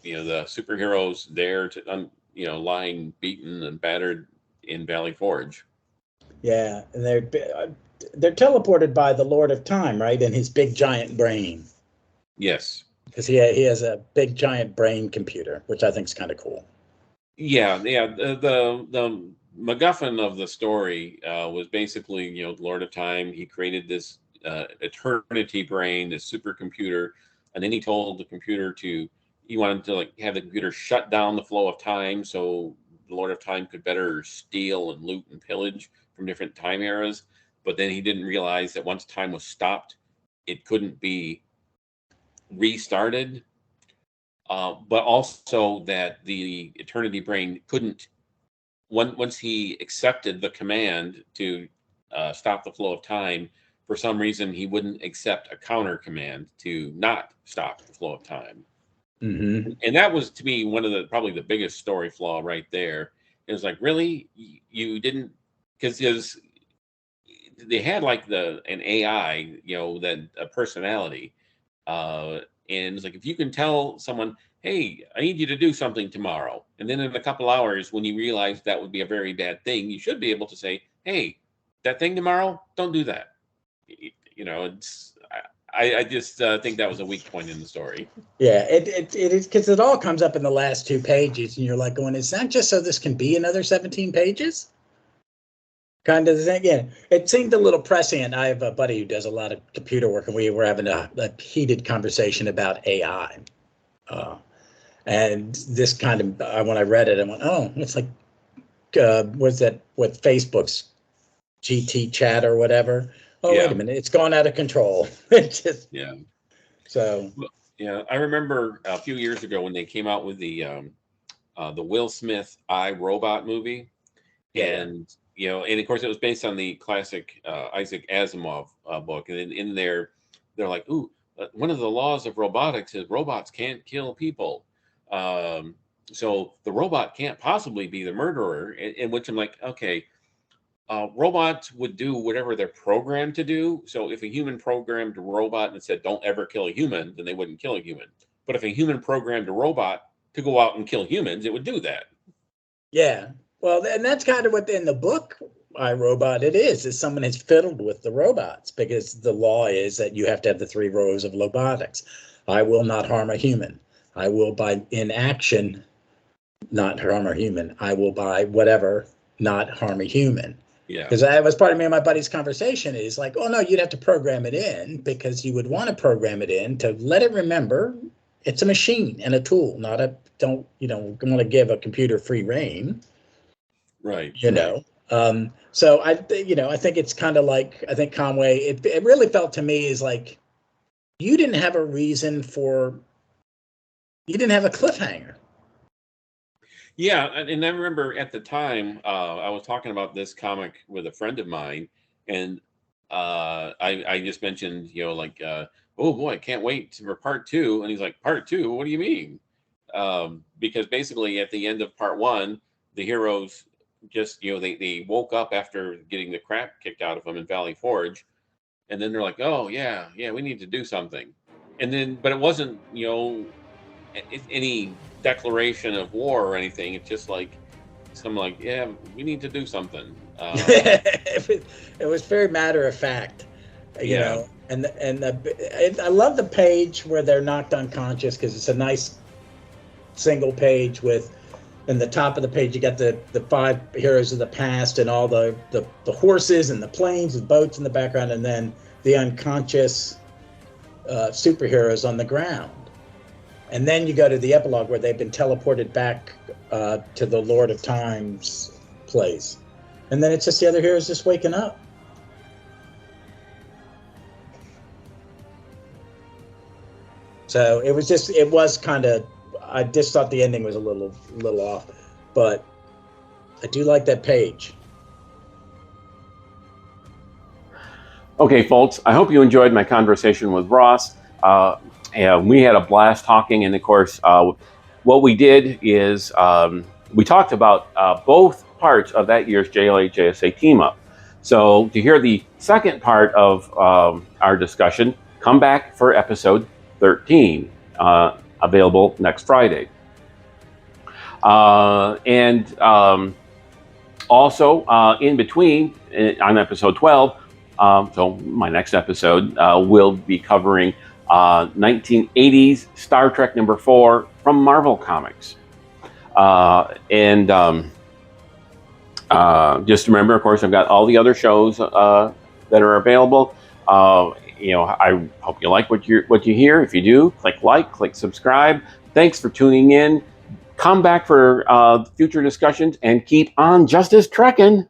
superheroes there to, lying beaten and battered in Valley Forge. Yeah, and they're teleported by the Lord of Time, right? In his big giant brain. Yes. Because he has a big giant brain computer, which I think is kind of cool. Yeah. The MacGuffin of the story was basically, the Lord of Time. He created this eternity brain, this supercomputer, and then he told the computer he wanted to have the computer shut down the flow of time so the Lord of Time could better steal and loot and pillage from different time eras. But then he didn't realize that once time was stopped, it couldn't be restarted. But also that the eternity brain couldn't, once he accepted the command to stop the flow of time, for some reason he wouldn't accept a counter command to not stop the flow of time. Mm-hmm. And that was, to me, one of probably the biggest story flaw right there. It was like, really, you didn't, because they had an AI, that a personality, and it's like, if you can tell someone, hey, I need you to do something tomorrow, and then in a couple hours, when you realize that would be a very bad thing, you should be able to say, hey, that thing tomorrow, don't do that. It's. I just think that was a weak point in the story. Yeah, it is, because it all comes up in the last 2 pages, and you're like going, is that just so this can be another 17 pages? Kind of the thing. Yeah, it seemed a little prescient. I have a buddy who does a lot of computer work, and we were having a heated conversation about AI. And this kind of, when I read it, I went, oh, it's like, what's that, with Facebook's GT chat or whatever? Oh, Yeah. wait a minute, it's gone out of control. It just, Yeah. so. Yeah, I remember a few years ago when they came out with the Will Smith I, Robot movie. Yeah. And, and of course it was based on the classic Isaac Asimov book. And in there, they're like, ooh, one of the laws of robotics is robots can't kill people. So the robot can't possibly be the murderer. In which I'm like, okay, robots would do whatever they're programmed to do. So if a human programmed a robot and said, don't ever kill a human, then they wouldn't kill a human. But if a human programmed a robot to go out and kill humans, it would do that. Yeah. Well, and that's kind of what in the book, I, Robot, it is someone has fiddled with the robots, because the law is that you have to have the 3 rows of robotics. I will not harm a human. I will, by inaction, not harm a human. I will, by whatever, not harm a human. Yeah. Because that was part of me and my buddy's conversation, is like, oh no, you'd have to program it in, because you would want to program it in to let it remember it's a machine and a tool, not a, don't want to give a computer free reign. Right. So I think it's kind of like, I think Conway, it really felt to me is like, you didn't have a cliffhanger. Yeah, and I remember at the time I was talking about this comic with a friend of mine, and I just mentioned, oh boy, I can't wait for part 2, and he's like, part 2? What do you mean? Because basically at the end of part 1, the heroes just, they woke up after getting the crap kicked out of them in Valley Forge, and then they're like, oh yeah, we need to do something, and then, but it wasn't, any declaration of war or anything. It's just like yeah, we need to do something. It was very matter of fact, you know. And I love the page where they're knocked unconscious, because it's a nice single page with, in the top of the page, you got the 5 heroes of the past and all the horses and the planes and boats in the background, and then the unconscious superheroes on the ground. And then you go to the epilogue where they've been teleported back to the Lord of Time's place. And then it's just the other heroes just waking up. So it was kind of, I just thought the ending was a little off, but I do like that page. Okay, folks, I hope you enjoyed my conversation with Ross. We had a blast talking, and of course, what we did is we talked about both parts of that year's JLA JSA team up. So to hear the second part of our discussion, come back for episode 13, available next Friday. Also, in between, on episode 12, so my next episode will be covering 1980s Star Trek number 4 from Marvel Comics. Just remember, of course, I've got all the other shows that are available. I hope you like what you hear. If you do, click subscribe. Thanks for tuning in. Come back for future discussions and keep on Justice Trekking.